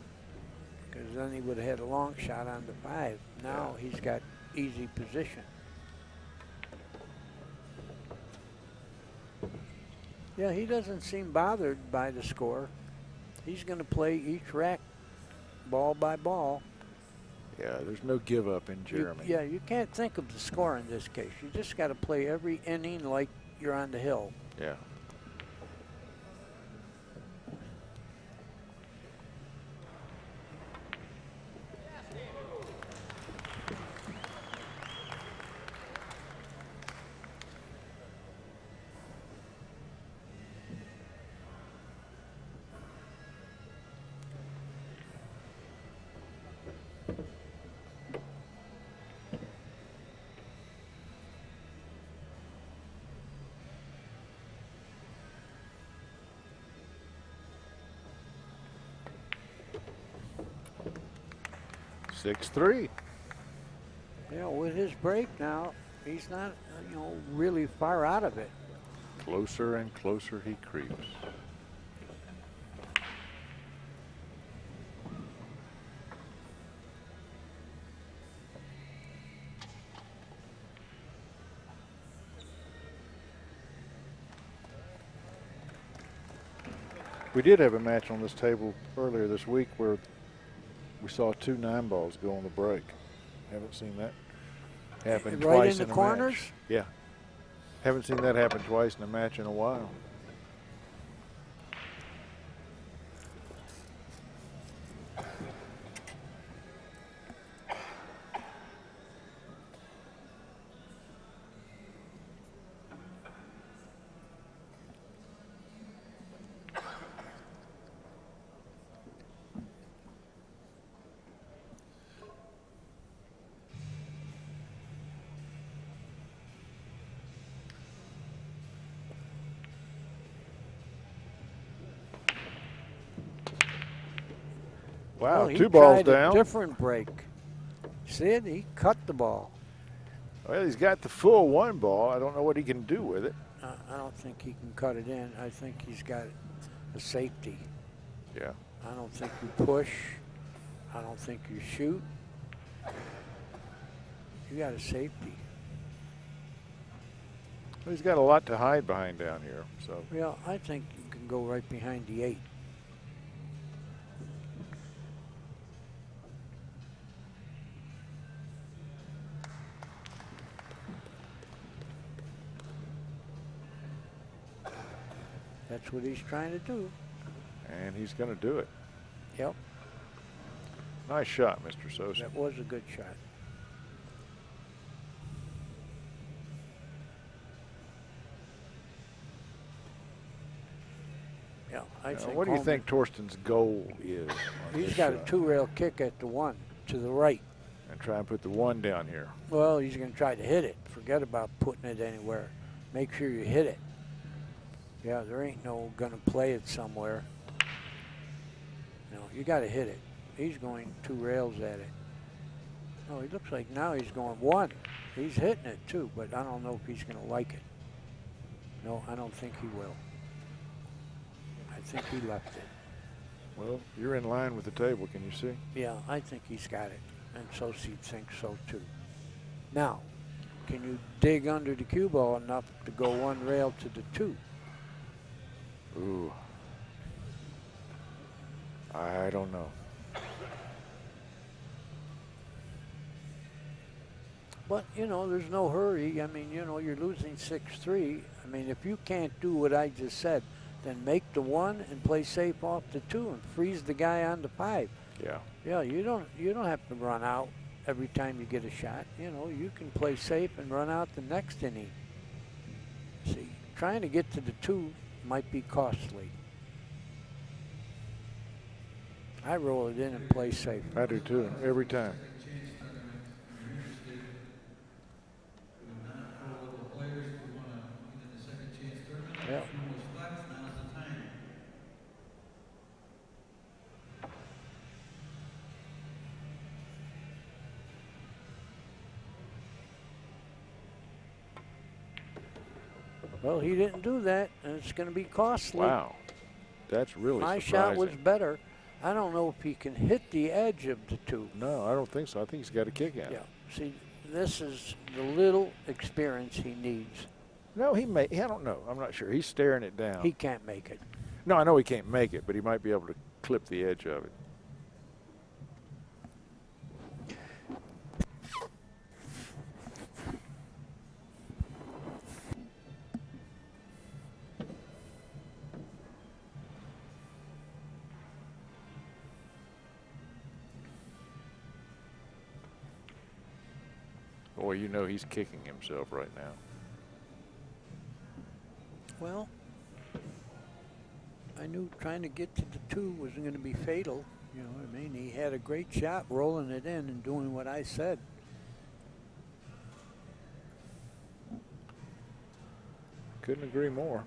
because then he would have had a long shot on the 5. Now he's got easy position. Yeah, he doesn't seem bothered by the score. He's going to play each rack ball by ball. Yeah, there's no give up in Jeremy. You can't think of the score in this case. You just got to play every inning like you're on the hill. Yeah. Six, 3. Yeah, with his break now, he's not, really far out of it. Closer and closer he creeps. We did have a match on this table earlier this week where we saw 2 9-balls go on the break. Haven't seen that happen right twice in the a corners? match. Yeah. Haven't seen that happen twice in a match in a while. Wow, well, 2 balls down. Different break. See it? He cut the ball. Well, he's got the full 1 ball. I don't know what he can do with it. I don't think he can cut it in. I think he's got a safety. Yeah. I don't think you push. I don't think you shoot. You got a safety. Well, he's got a lot to hide behind down here. So. Yeah, I think you can go right behind the 8. That's what he's trying to do. And he's going to do it. Yep. Nice shot, Mr. Sossei. That was a good shot. Yeah, I think. What do you think Thorsten's goal is? He's got a 2-rail kick at the 1 to the right. And try and put the 1 down here. Well, he's going to try to hit it. Forget about putting it anywhere. Make sure you hit it. Yeah, there ain't no going to play it somewhere. No, you got to hit it. He's going 2 rails at it. Oh, he looks like now he's going 1. He's hitting it too, but I don't know if he's going to like it. No, I don't think he will. I think he left it. Well, you're in line with the table, can you see? Yeah, I think he's got it, and Sossei thinks so too. Now, can you dig under the cue ball enough to go 1 rail to the 2? Ooh. I don't know. But, you know, there's no hurry. I mean, you know, you're losing 6-3. I mean, if you can't do what I just said, then make the 1 and play safe off the 2 and freeze the guy on the 5. Yeah. Yeah, you don't have to run out every time you get a shot. You know, you can play safe and run out the next inning. See, trying to get to the 2 might be costly. I roll it in and play safe. I do too, every time. Yeah. Well, he didn't do that, and it's going to be costly. Wow. That's really My surprising. shot was better. I don't know if he can hit the edge of the 2. No, I don't think so. I think he's got a kick at it. Yeah. See, this is the little experience he needs. No, he may. I don't know. I'm not sure. He's staring it down. He can't make it. No, I know he can't make it, but he might be able to clip the edge of it. Boy, you know he's kicking himself right now. Well, I knew trying to get to the 2 wasn't going to be fatal. You know what I mean? He had a great shot rolling it in and doing what I said. Couldn't agree more.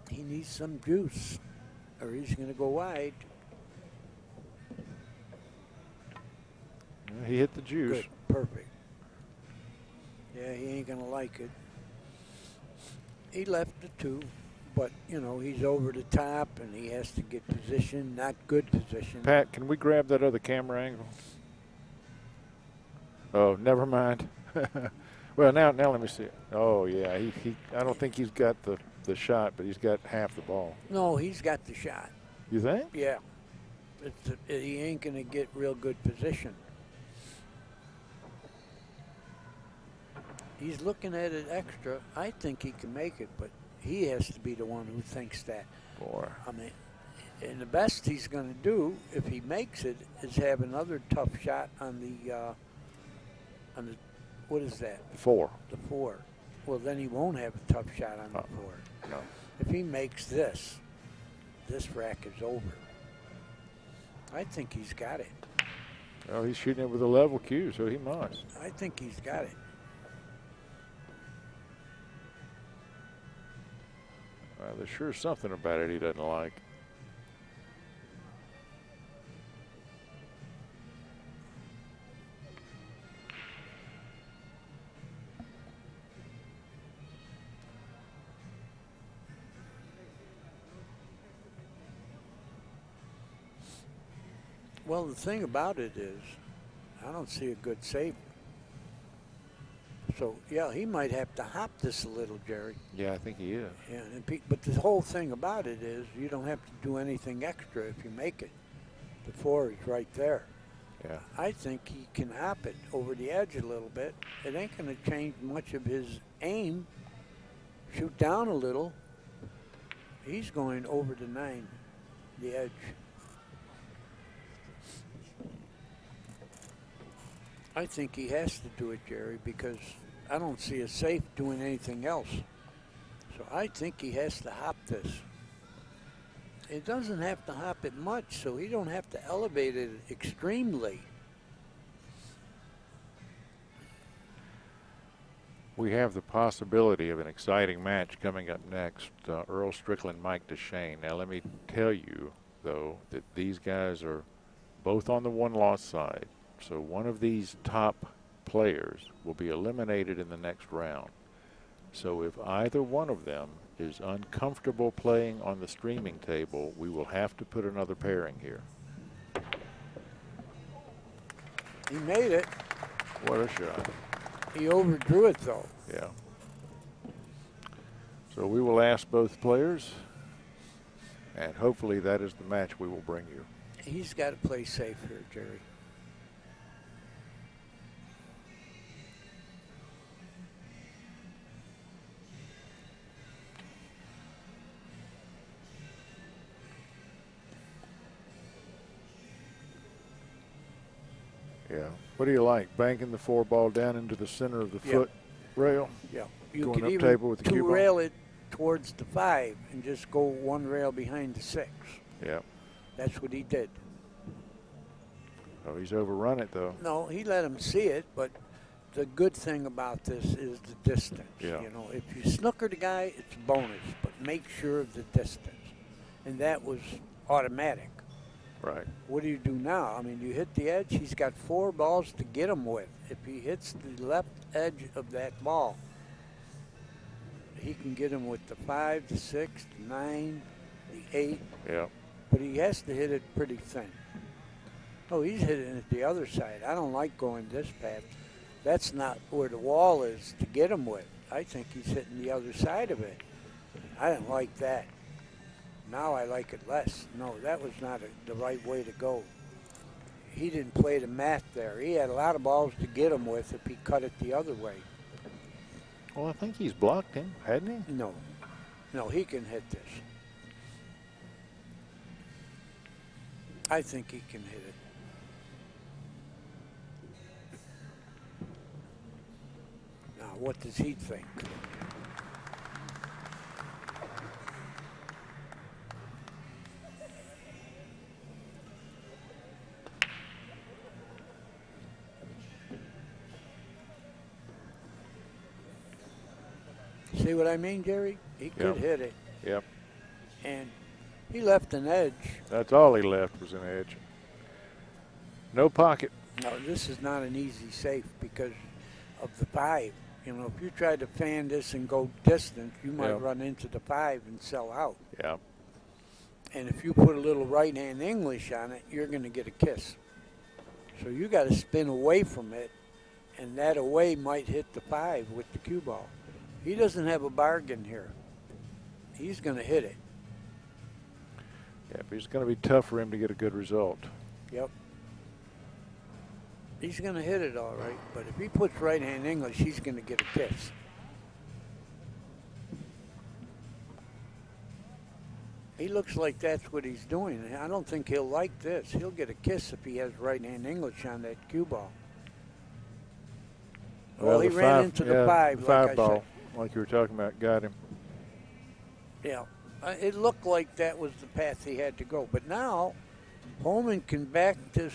He needs some juice, or he's going to go wide. He hit the juice. Good, perfect. Yeah, he ain't going to like it. He left the 2, but, you know, he's over the top, and he has to get position, not good position. Pat, can we grab that other camera angle? Oh, never mind. Well, now let me see it. Oh, yeah. I don't think he's got the shot, but he's got half the ball. No, he's got the shot. You think? Yeah. He ain't going to get real good position. He's looking at it extra. I think he can make it, but he has to be the one who thinks that. Boy. I mean, and the best he's going to do, if he makes it, is have another tough shot on the what is that? 4. The 4. Well, then he won't have a tough shot on the 4. No. If he makes this rack is over. I think he's got it. Well, he's shooting it with a level cue, so he must. I think he's got it. There's sure something about it he doesn't like. Well, the thing about it is, I don't see a good save. So, yeah, he might have to hop this a little, Jerry. Yeah, I think he is. Yeah, but the whole thing about it is you don't have to do anything extra if you make it. The 4 is right there. Yeah. I think he can hop it over the edge a little bit. It ain't going to change much of his aim. Shoot down a little. He's going over the 9, the edge. I think he has to do it, Jerry, because I don't see a safe doing anything else. So I think he has to hop this. It doesn't have to hop it much, so he don't have to elevate it extremely. We have the possibility of an exciting match coming up next. Earl Strickland, Mike DeShane. Now, let me tell you, though, that these guys are both on the one-loss side. So one of these top players will be eliminated in the next round. So if either one of them is uncomfortable playing on the streaming table, we will have to put another pairing here. He made it. What a shot. He overdrew it, though. Yeah. So we will ask both players, and hopefully that is the match we will bring you. He's got to play safe here, Jerry. Yeah. What do you like? Banking the 4 ball down into the center of the foot rail? Yeah. You Going could up even table with the cue ball? rail it towards the 5 and just go 1 rail behind the 6. Yeah. That's what he did. Oh, he's overrun it, though. No, he let him see it, but the good thing about this is the distance. Yeah. You know, if you snooker the guy, it's a bonus, but make sure of the distance. And that was automatic. Right. What do you do now? I mean, you hit the edge. He's got 4 balls to get him with. If he hits the left edge of that ball, he can get him with the 5, the 6, the 9, the 8. Yeah. But he has to hit it pretty thin. Oh, he's hitting it the other side. I don't like going this path. That's not where the wall is to get him with. I think he's hitting the other side of it. I didn't like that. Now I like it less. No, that was not the right way to go. He didn't play the mat there. He had a lot of balls to get him with if he cut it the other way. Well, I think he's blocked him, hadn't he? No. No, he can hit this. I think he can hit it. Now, what does he think? See what I mean, Jerry? He could hit it. Yep. And he left an edge. That's all he left was an edge. No pocket. No, this is not an easy safe because of the 5. You know, if you tried to fan this and go distant, you might run into the 5 and sell out. Yeah. And if you put a little right-hand English on it, you're going to get a kiss. So you got to spin away from it, and that away might hit the 5 with the cue ball. He doesn't have a bargain here. He's going to hit it. Yeah, but it's going to be tough for him to get a good result. Yep. He's going to hit it all right, but if he puts right-hand English, he's going to get a kiss. He looks like that's what he's doing. I don't think he'll like this. He'll get a kiss if he has right-hand English on that cue ball. Well, he ran into the 5, like I ball, said. like you were talking about, got him. Yeah, it looked like that was the path he had to go. But now, Hohmann can back this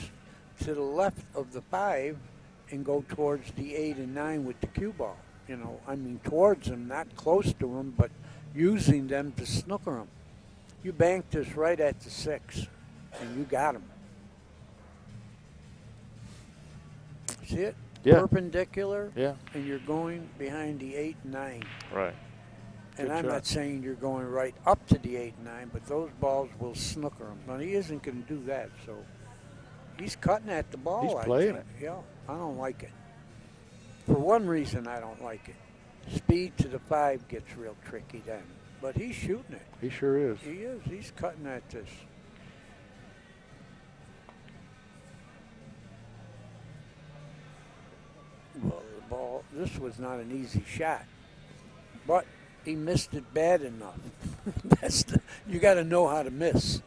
to the left of the 5 and go towards the 8 and 9 with the cue ball. You know, I mean towards them, not close to them, but using them to snooker them. You bank this right at the 6, and you got them. See it? Yeah. Perpendicular. Yeah. And you're going behind the 8 and 9. Right. And Good I'm shot. not saying you're going right up to the 8 and 9, but those balls will snooker him. But he isn't going to do that, so he's cutting at the ball. He's I playing think. it. Yeah, I don't like it. For one reason, I don't like it. Speed to the 5 gets real tricky then. But he's shooting it. He sure is. He is. He's cutting at this. Well, the ball, this was not an easy shot. But he missed it bad enough. You got to know how to miss.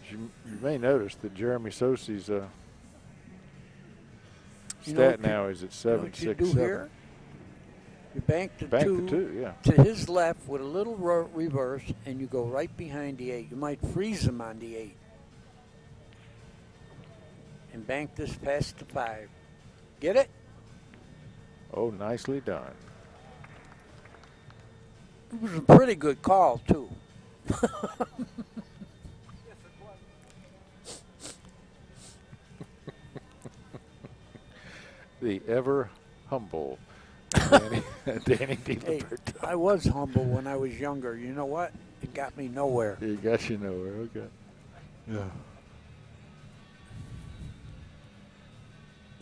You may notice that Jeremy Sossei's You know stat now is at 7.67. Here? You bank the Bank two, the 2, yeah. to his left with a little reverse, and you go right behind the 8. You might freeze him on the 8. And bank this past the 5. Get it? Oh, nicely done. It was a pretty good call, too. The ever humble Danny DeLiberto. Hey, I was humble when I was younger. You know what? It got me nowhere. It got you nowhere. Okay. Yeah.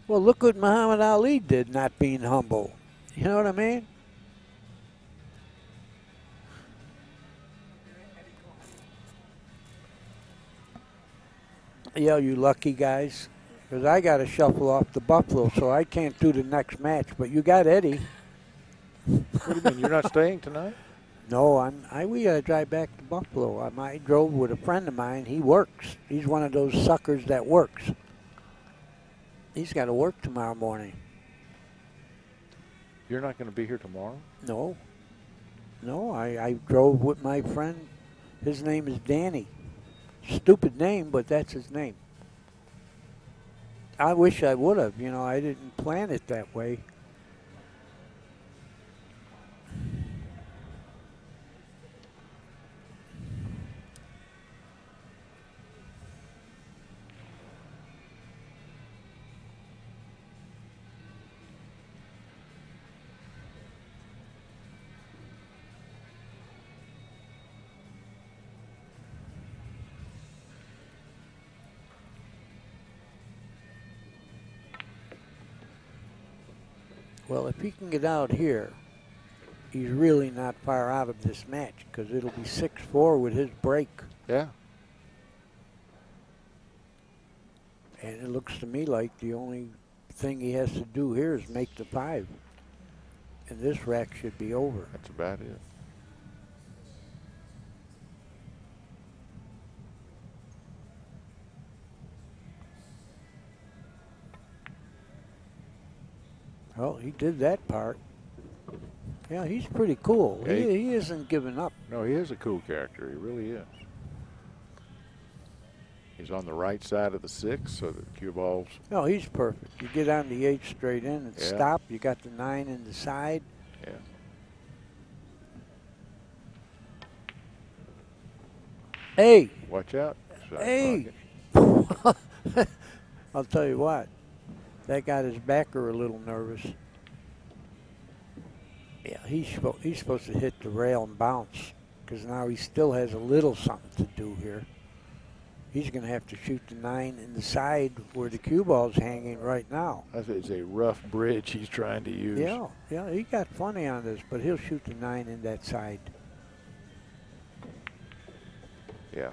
Well, look what Muhammad Ali did, not being humble. You know what I mean? Yeah, you lucky guys. Because I got to shuffle off the Buffalo, so I can't do the next match. But you got Eddie. What do you mean? You're not staying tonight? No, we got to drive back to Buffalo. I drove with a friend of mine. He works. He's one of those suckers that works. He's got to work tomorrow morning. You're not going to be here tomorrow? No. No, I drove with my friend. His name is Danny. Stupid name, but that's his name. I wish I would have. You know, I didn't plan it that way. Well, if he can get out here, he's really not far out of this match because it'll be 6-4 with his break. Yeah. And it looks to me like the only thing he has to do here is make the 5. And this rack should be over. That's about it. Well, he did that part. Yeah, he's pretty cool. Yeah, He isn't giving up. No, he is a cool character. He really is. He's on the right side of the 6, so the cue balls. No, he's perfect. You get on the 8 straight in and Yeah. stop. You got the 9 in the side. Yeah. Hey. Watch out. Hey. I'll tell you what. That got his backer a little nervous. Yeah, he's supposed to hit the rail and bounce because now he still has a little something to do here. He's going to have to shoot the 9 in the side where the cue ball's hanging right now. It's a rough bridge he's trying to use. Yeah, he got funny on this, but he'll shoot the 9 in that side. Yeah.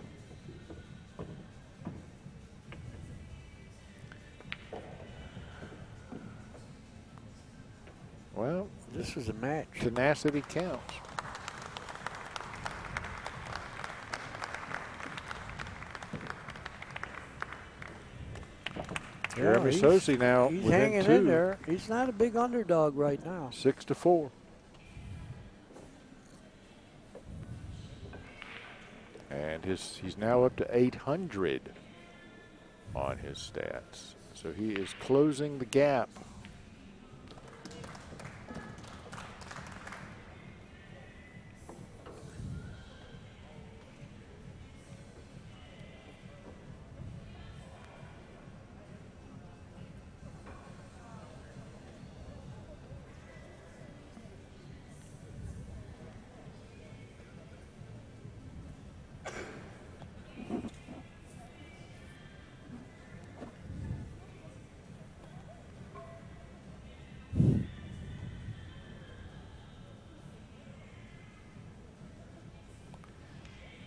Well, this is a match. Tenacity counts. Jeremy Sossei now he's within hanging 2. in there. He's not a big underdog right now. 6-4. And he's now up to 800. on his stats. So he is closing the gap.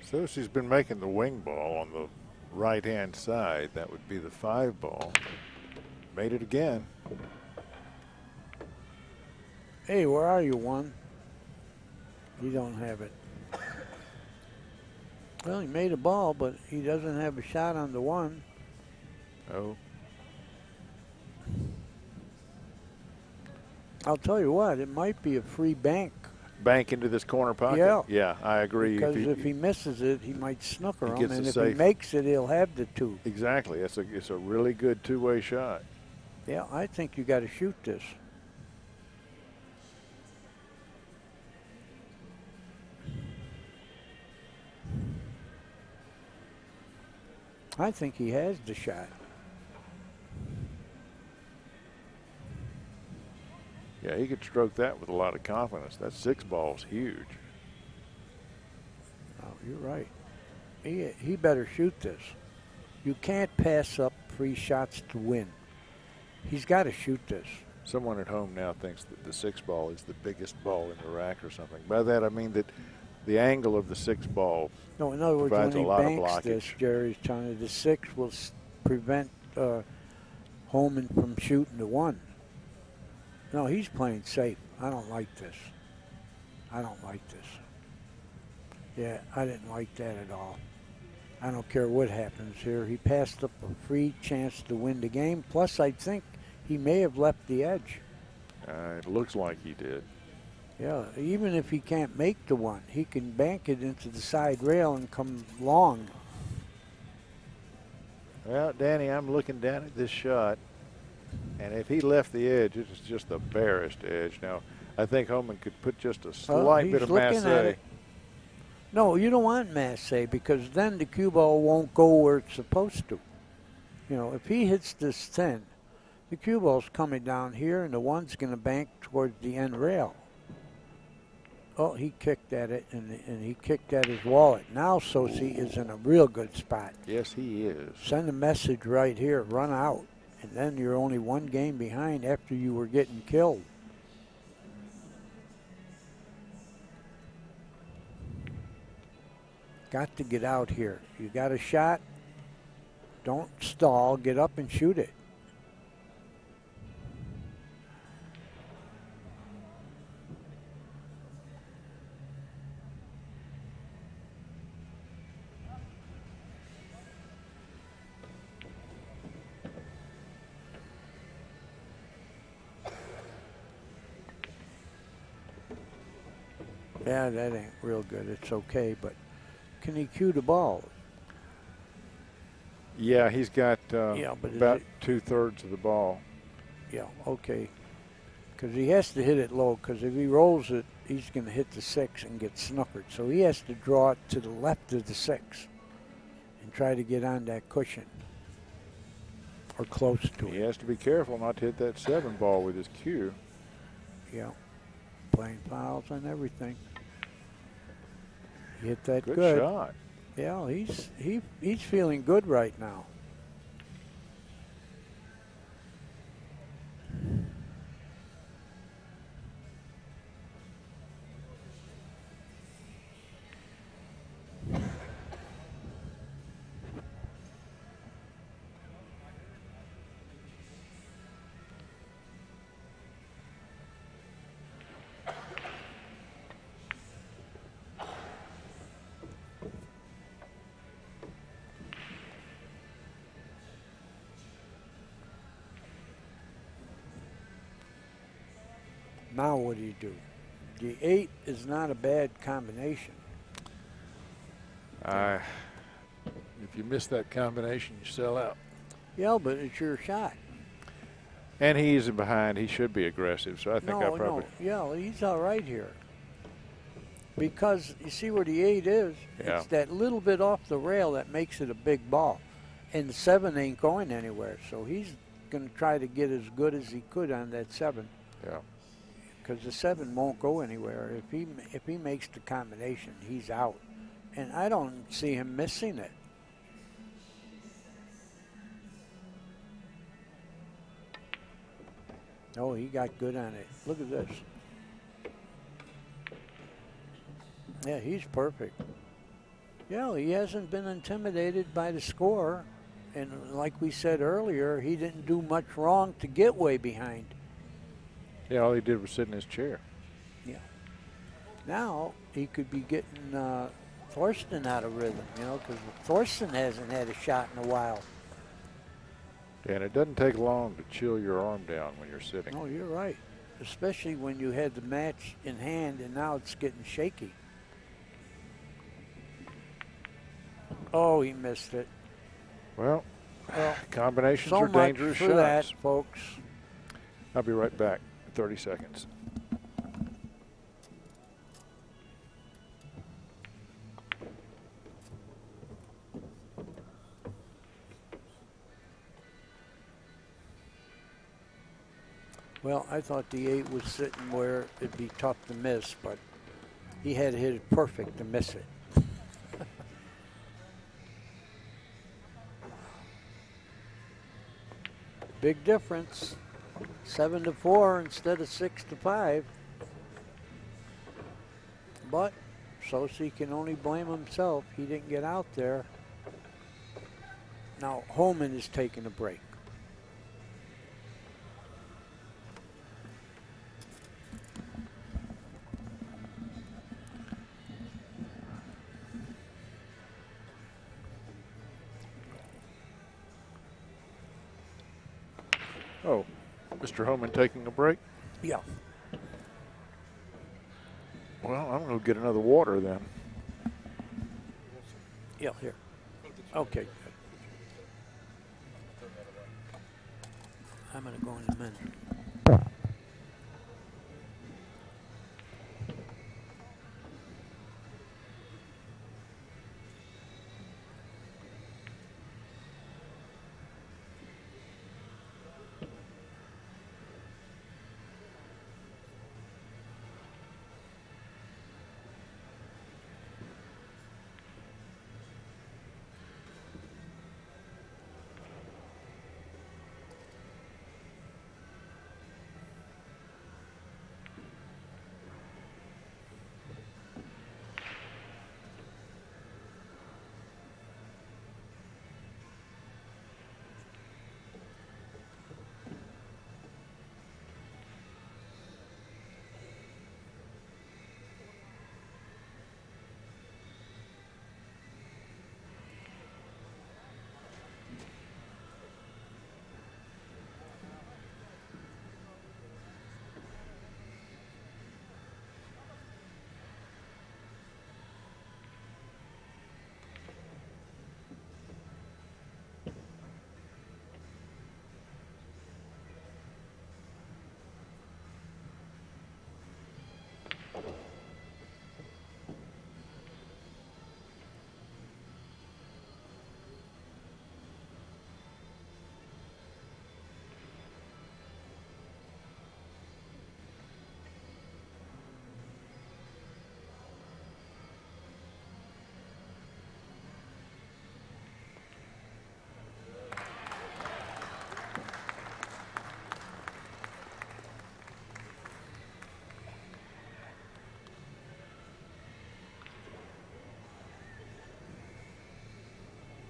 So she's been making the wing ball on the right-hand side. That would be the 5 ball. Made it again. Hey, where are you, 1? You don't have it. Well, he made a ball, but he doesn't have a shot on the 1. Oh. I'll tell you what, it might be a free bank. Bank into this corner pocket? Yeah. Yeah, I agree. Because if he misses it, he might snooker him. gets And a if safe. he makes it, he'll have the 2. Exactly. It's a really good two-way shot. Yeah, I think you got to shoot this. I think he has the shot. Yeah, he could stroke that with a lot of confidence. That 6 ball is huge. Oh, you're right. He better shoot this. You can't pass up free shots to win. He's got to shoot this. Someone at home now thinks that the 6 ball is the biggest ball in the rack or something. By that I mean that the angle of the 6 ball No, in other words, provides when a he lot of banks blockage. this, Jerry's telling you the 6 will prevent Hohmann from shooting the 1. No, he's playing safe. I don't like this. I don't like this. Yeah, I didn't like that at all. I don't care what happens here. He passed up a free chance to win the game. Plus, I think he may have left the edge. It looks like he did. Yeah, even if he can't make the 1, he can bank it into the side rail and come long. Well, Danny, I'm looking down at this shot, and if he left the edge, it's just the barest edge. Now, I think Hohmann could put just a slight bit of masse. No, you don't want masse because then the cue ball won't go where it's supposed to. You know, if he hits this thin, the cue ball's coming down here and the 1's going to bank towards the end rail. Oh, he kicked at it, and he kicked at his wallet. Now Sossei is in a real good spot. Yes, he is. Send a message right here, run out, and then you're only 1 game behind after you were getting killed. Got to get out here. You got a shot, don't stall, get up and shoot it. Yeah, that ain't real good. It's okay, but can he cue the ball? Yeah, he's got Yeah, but about 2/3 of the ball. Yeah, okay. Because he has to hit it low, because if he rolls it, he's going to hit the 6 and get snookered. So he has to draw it to the left of the 6 and try to get on that cushion or close to it. He has to be careful not to hit that 7 ball with his cue. Yeah, playing fouls and everything. He hit that Good good. shot. Yeah, he's feeling good right now. Now what do you do? The 8 is not a bad combination. If you miss that combination, you sell out. Yeah, but it's your shot. And he's behind. He should be aggressive. So I think I probably. No. Yeah, he's all right here. Because you see where the 8 is? Yeah. It's that little bit off the rail that makes it a big ball. And the 7 ain't going anywhere. So he's going to try to get as good as he could on that 7. Yeah. Because the 7 won't go anywhere. If he makes the combination, he's out. And I don't see him missing it. Oh, he got good on it. Look at this. Yeah, he's perfect. Yeah, he hasn't been intimidated by the score. And like we said earlier, he didn't do much wrong to get way behind. Yeah, all he did was sit in his chair. Yeah. Now he could be getting Thorsten out of rhythm, you know, because Thorsten hasn't had a shot in a while. Yeah, and it doesn't take long to chill your arm down when you're sitting. Oh, you're right. Especially when you had the match in hand and now it's getting shaky. Oh, he missed it. Well, combinations are dangerous so much for shots. that, folks. I'll be right back in 30 seconds. Well, I thought the 8 was sitting where it'd be tough to miss, but he had hit it perfect to miss it. Big difference. 7-4 instead of 6-5. But Sossei can only blame himself. He didn't get out there. Now Hohmann is taking a break. Oh, Mr. Hohmann taking a break? Yeah. Well, I'm going to get another water then. Yeah, here. Okay. I'm going to go in a minute.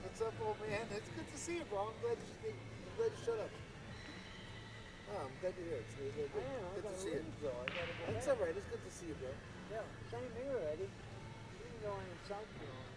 What's up, old man? It's good to see you, bro. I'm glad you showed up. Oh, I'm glad you're here. It's good to see you. That's all right. It's good to see you, bro. Yeah, same here, Eddie. You can go in South Carolina.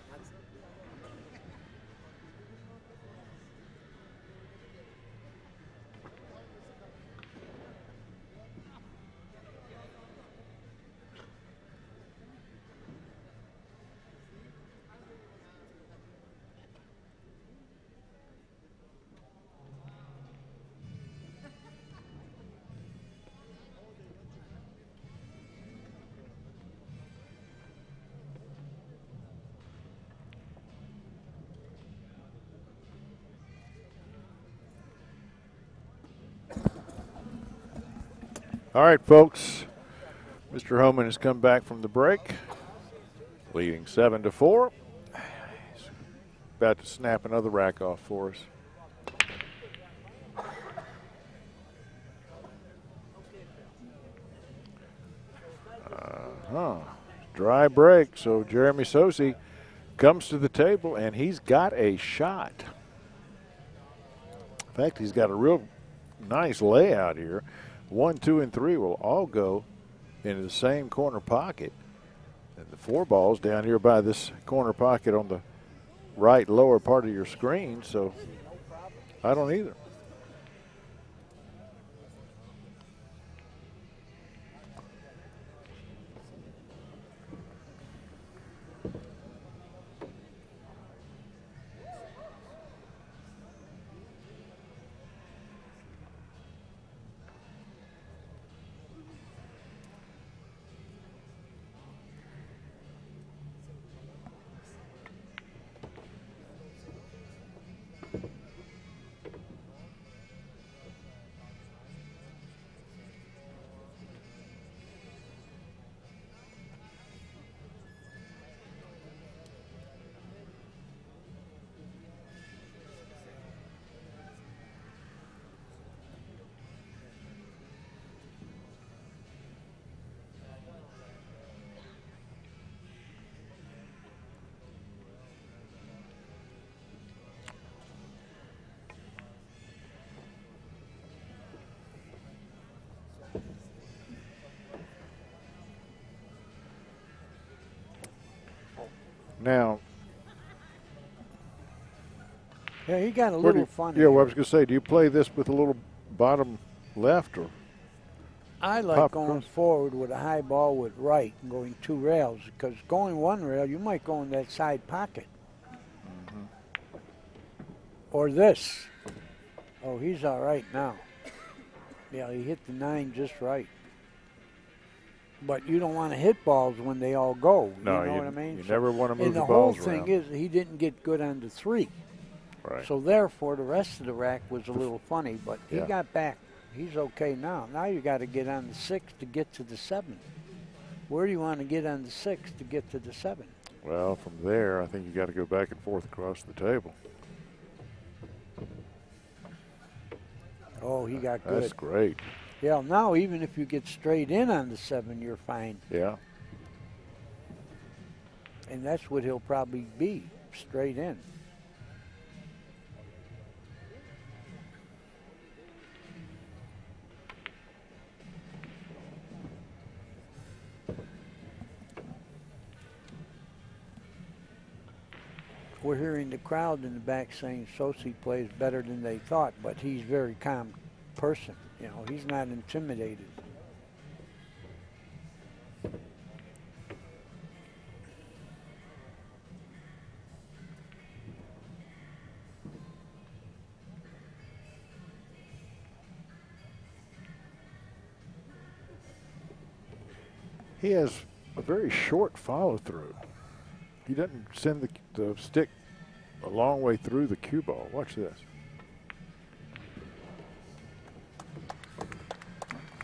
All right, folks. Mr. Hohmann has come back from the break, leading 7-4. He's about to snap another rack off for us. Dry break, so Jeremy Sossei comes to the table, and he's got a shot. In fact, he's got a real nice layout here. 1, 2, and 3 will all go into the same corner pocket. And the 4 balls down here by this corner pocket on the right lower part of your screen, so I don't either. Now, yeah, he got a little funny. Yeah, well, I was going to say, do you play this with a little bottom left or? I like going forward with a high ball with right and going 2 rails, because going 1 rail, you might go in that side pocket. Or this. Oh, he's all right now. Yeah, he hit the 9 just right. But you don't want to hit balls when they all go. No, you know what I mean? You never want to move and the the balls whole thing around. is he didn't get good on the 3. Right. So therefore, the rest of the rack was a little funny, but he Yeah. got back. He's okay now. Now you got to get on the 6 to get to the 7. Where do you want to get on the 6 to get to the 7? Well, from there, I think you got to go back and forth across the table. Oh, he got good. That's great. Yeah, now even if you get straight in on the 7, you're fine. Yeah. And that's what he'll probably be, straight in. We're hearing the crowd in the back saying Sossei plays better than they thought, but he's a very calm person. You know, he's not intimidated. He has a very short follow through. He doesn't send the stick a long way through the cue ball. Watch this.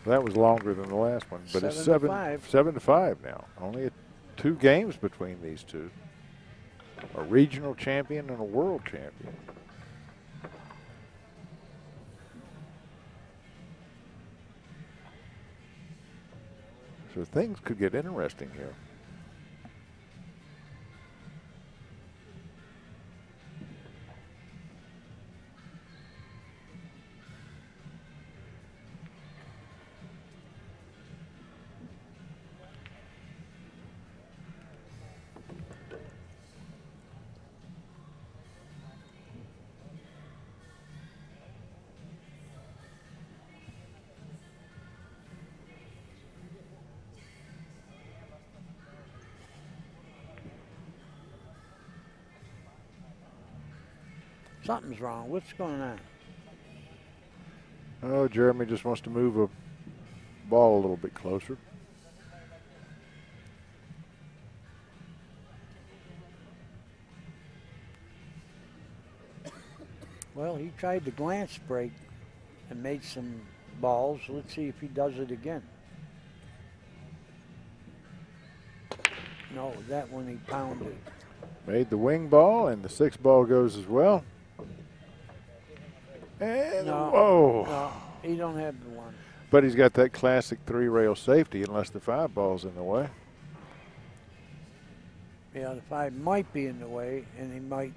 That was longer than the last one, but it's 7-5 now. Only 2 games between these two. A regional champion and a world champion. So things could get interesting here. Something's wrong. What's going on? Oh, Jeremy just wants to move a ball a little bit closer. Well, he tried the glance break and made some balls. Let's see if he does it again. No, that one he pounded. Made the wing ball, and the 6 ball goes as well. And whoa. No, he don't have the one. But he's got that classic 3-rail safety unless the 5 ball's in the way. Yeah, the 5 might be in the way, and he might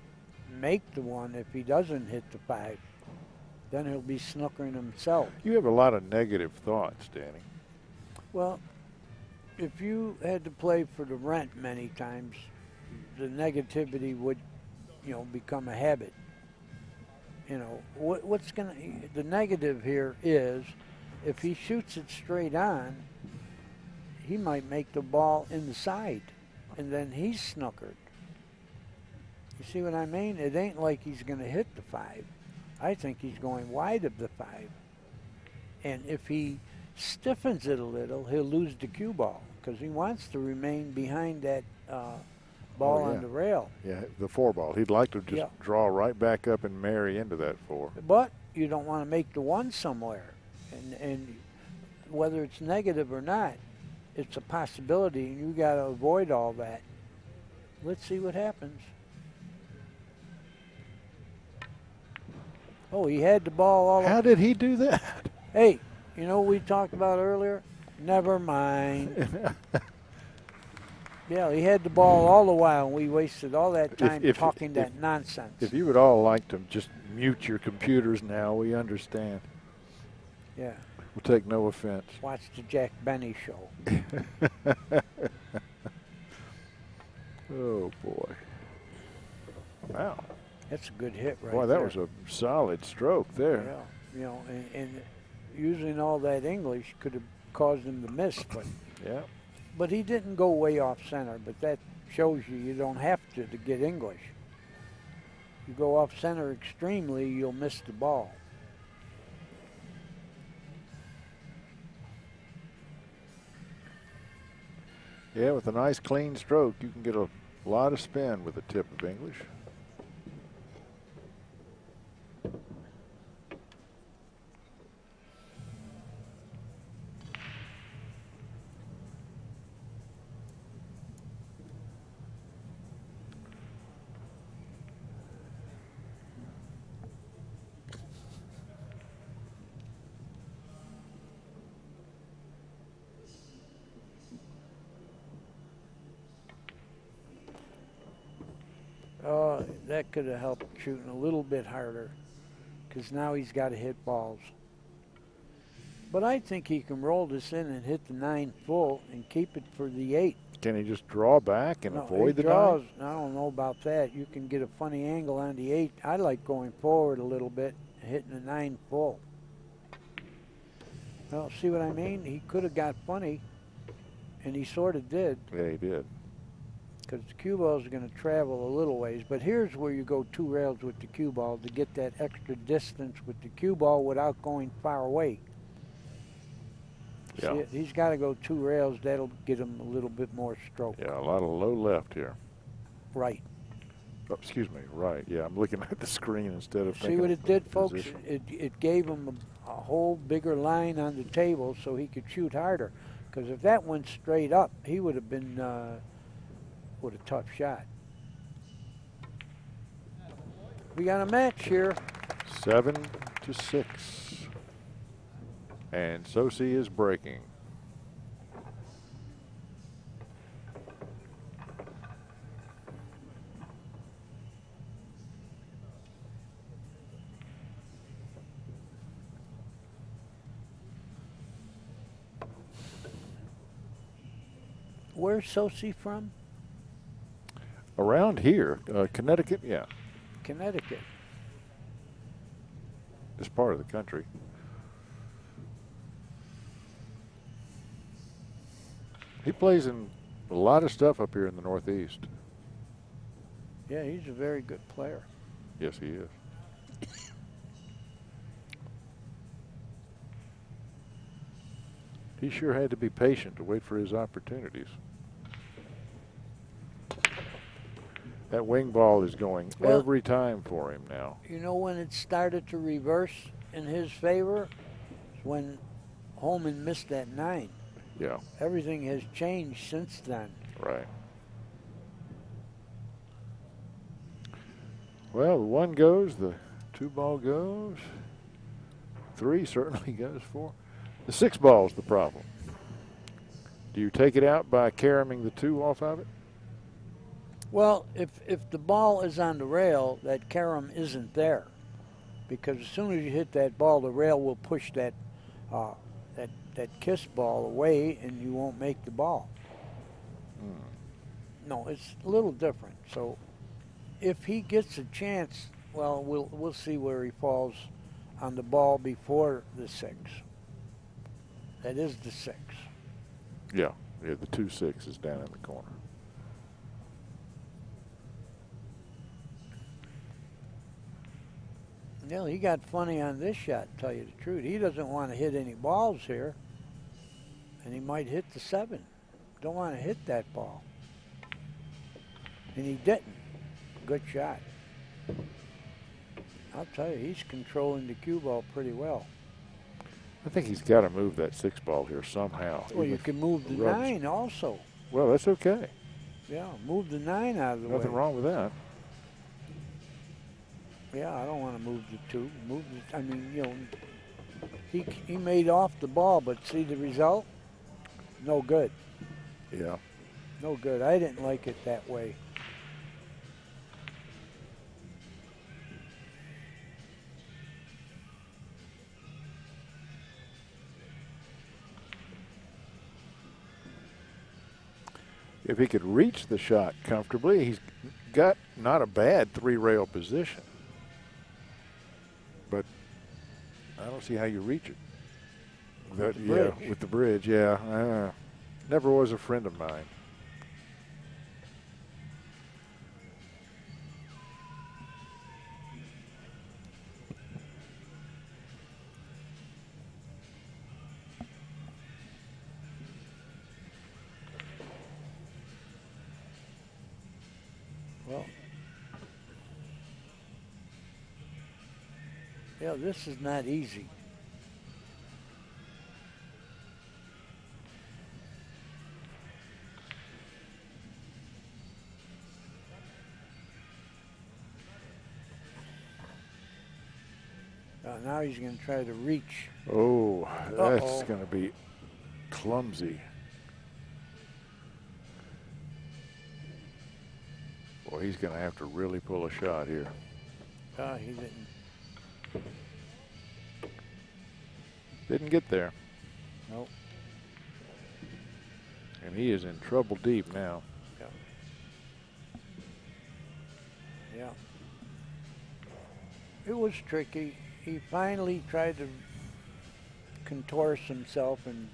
make the one if he doesn't hit the 5. Then he'll be snookering himself. You have a lot of negative thoughts, Danny. Well, if you had to play for the rent many times, the negativity would, become a habit. The negative here is if he shoots it straight on, he might make the ball in the side, and then he's snookered. You see what I mean? It ain't like he's going to hit the 5. I think he's going wide of the 5. And if he stiffens it a little, he'll lose the cue ball because he wants to remain behind that ball on the rail. Yeah, the 4 ball. He'd like to just draw right back up and marry into that 4. But you don't want to make the 1 somewhere. And whether it's negative or not, it's a possibility, and you got to avoid all that. Let's see what happens. Oh, he had the ball all. How did he do that? Hey, you know what we talked about earlier? Never mind. Yeah, he had the ball all the while, and we wasted all that time talking that nonsense. If you would all like to just mute your computers now, we understand. Yeah. We'll take no offense. Watch the Jack Benny show. Oh, boy. Wow. That's a good hit right there. Boy, that was a solid stroke there. Yeah, and using all that English could have caused him to miss, but yeah. But he didn't go way off center, but that shows you don't have to get English. You go off center extremely, you'll miss the ball. Yeah, with a nice clean stroke, you can get a lot of spin with a tip of English. That could have helped shooting a little bit harder because now he's got to hit balls. But I think he can roll this in and hit the 9 full and keep it for the 8. Can he just draw back and avoid the 9? I don't know about that. You can get a funny angle on the 8. I like going forward a little bit and hitting the 9 full. Well, see what I mean? He could have got funny, and he sort of did. Yeah, he did. Because the cue ball is going to travel a little ways. But here's where you go 2 rails with the cue ball to get that extra distance with the cue ball without going far away. Yeah. See, he's got to go 2 rails. That'll get him a little bit more stroke. Yeah, a lot of low left here. Right. Oh, excuse me, right. Yeah, I'm looking at the screen instead of See what it did, folks? position. It gave him a whole bigger line on the table so he could shoot harder. Because if that went straight up, he would have been with a tough shot. We got a match here. 7-6. And Sossei is breaking. Where's Sossei from? Around here, Connecticut, yeah. Connecticut. It's part of the country. He plays in a lot of stuff up here in the Northeast. Yeah, he's a very good player. Yes, he is. He sure had to be patient to wait for his opportunities. That wing ball is going every time for him now. You know when it started to reverse in his favor? when Hohmann missed that 9. Yeah. Everything has changed since then. Right. Well, the 1 goes, the 2 ball goes, 3 certainly goes, 4. The 6 ball's the problem. Do you take it out by caroming the 2 off of it? Well, if the ball is on the rail, that carom isn't there, because as soon as you hit that ball, the rail will push that kiss ball away, and you won't make the ball. No, it's a little different. So, if he gets a chance, well, we'll see where he falls on the ball before the 6. That is the 6. Yeah. Yeah, the 2-6 is down in the corner. Yeah, he got funny on this shot, to tell you the truth. He doesn't want to hit any balls here, and he might hit the 7. Don't want to hit that ball. And he didn't. Good shot. I'll tell you, he's controlling the cue ball pretty well. I think he's got to move that 6 ball here somehow. Well, you can move the 9 also. Well, that's okay. Yeah, move the 9 out of the way. Nothing wrong with that. Yeah, I don't want to move the 2. Move the, I mean, you know, he made off the ball, but see the result? No good. Yeah. No good. I didn't like it that way. If he could reach the shot comfortably, he's got not a bad 3-rail position. But I don't see how you reach it. That, yeah, with the bridge, yeah. Never was a friend of mine. Well, yeah, this is not easy. Now he's going to try to reach. Oh, that's going to be clumsy. Well, he's going to have to really pull a shot here. He didn't. Didn't get there. Nope. And he is in trouble deep now. Yeah. Yeah. It was tricky. He finally tried to contort himself, and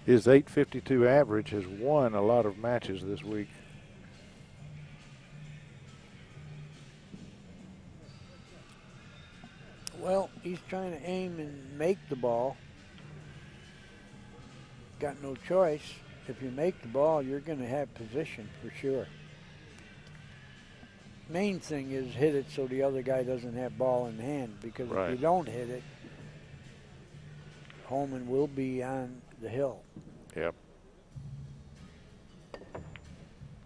his 852 average has won a lot of matches this week. Well, he's trying to aim and make the ball. Got no choice. If you make the ball, you're going to have position for sure. Main thing is hit it so the other guy doesn't have ball in hand, because if you don't hit it, Hohmann will be on the hill. Yep.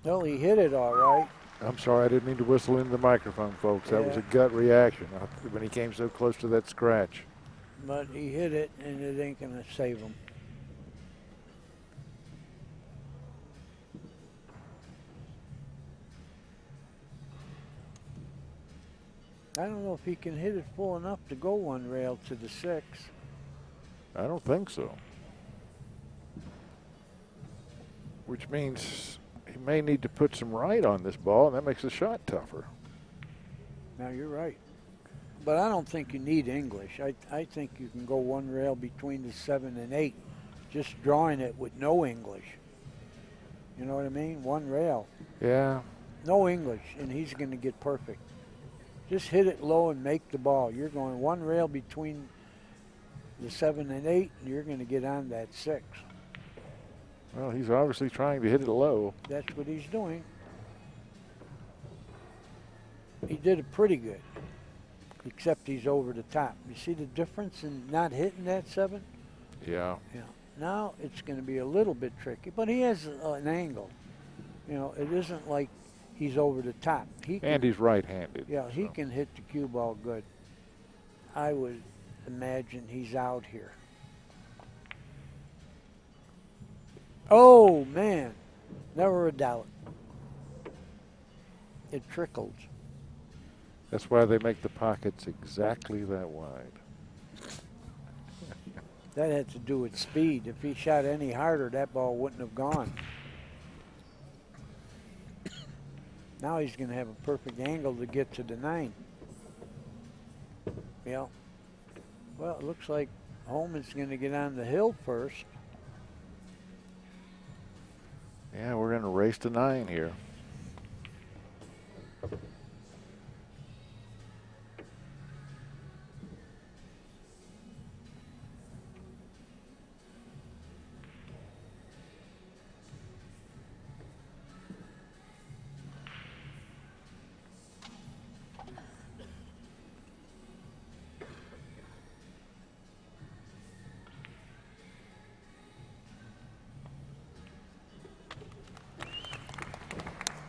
Well, he hit it all right. I'm sorry, I didn't mean to whistle into the microphone, folks. That was a gut reaction when he came so close to that scratch. But he hit it, and it ain't going to save him. I don't know if he can hit it full enough to go 1 rail to the 6. I don't think so. Which means he may need to put some right on this ball, and that makes the shot tougher. Now, you're right. But I don't think you need English. I think you can go 1 rail between the 7 and 8, just drawing it with no English. You know what I mean? 1 rail. Yeah. No English, and he's going to get perfect. Just hit it low and make the ball. You're going 1 rail between the 7 and 8, and you're going to get on that 6. Well, he's obviously trying to hit it low. That's what he's doing. He did it pretty good. except he's over the top. You see the difference in not hitting that 7? Yeah. Yeah. Now it's going to be a little bit tricky, but he has an angle. You know, it isn't like he's over the top. And he's right-handed. Yeah, he so. can hit the cue ball good. I would imagine he's out here. Oh, man. Never a doubt. It trickled. That's why they make the pockets exactly that wide. That had to do with speed. If he shot any harder, that ball wouldn't have gone. Now he's going to have a perfect angle to get to the 9. Yeah. Well, it looks like Hohmann's going to get on the hill first. Yeah, we're going to race to 9 here.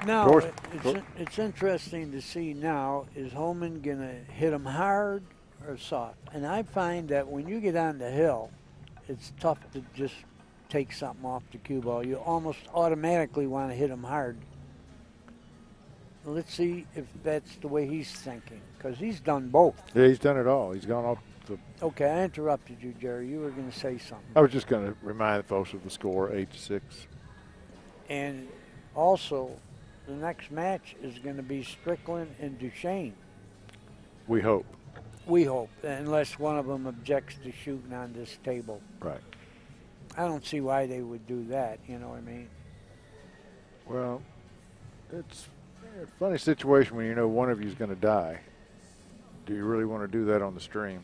Now, it's interesting to see now, is Hohmann going to hit him hard or soft? And I find that when you get on the hill, it's tough to just take something off the cue ball. You almost automatically want to hit him hard. Let's see if that's the way he's thinking, because he's done both. Yeah, he's done it all. He's gone off the... Okay, I interrupted you, Jerry. You were going to say something. I was just going to remind folks of the score, 8-6. And also, the next match is going to be Strickland and Duchesne. We hope. We hope, unless one of them objects to shooting on this table. Right. I don't see why they would do that, you know what I mean? Well, it's a funny situation when you know one of you is going to die. Do you really want to do that on the stream?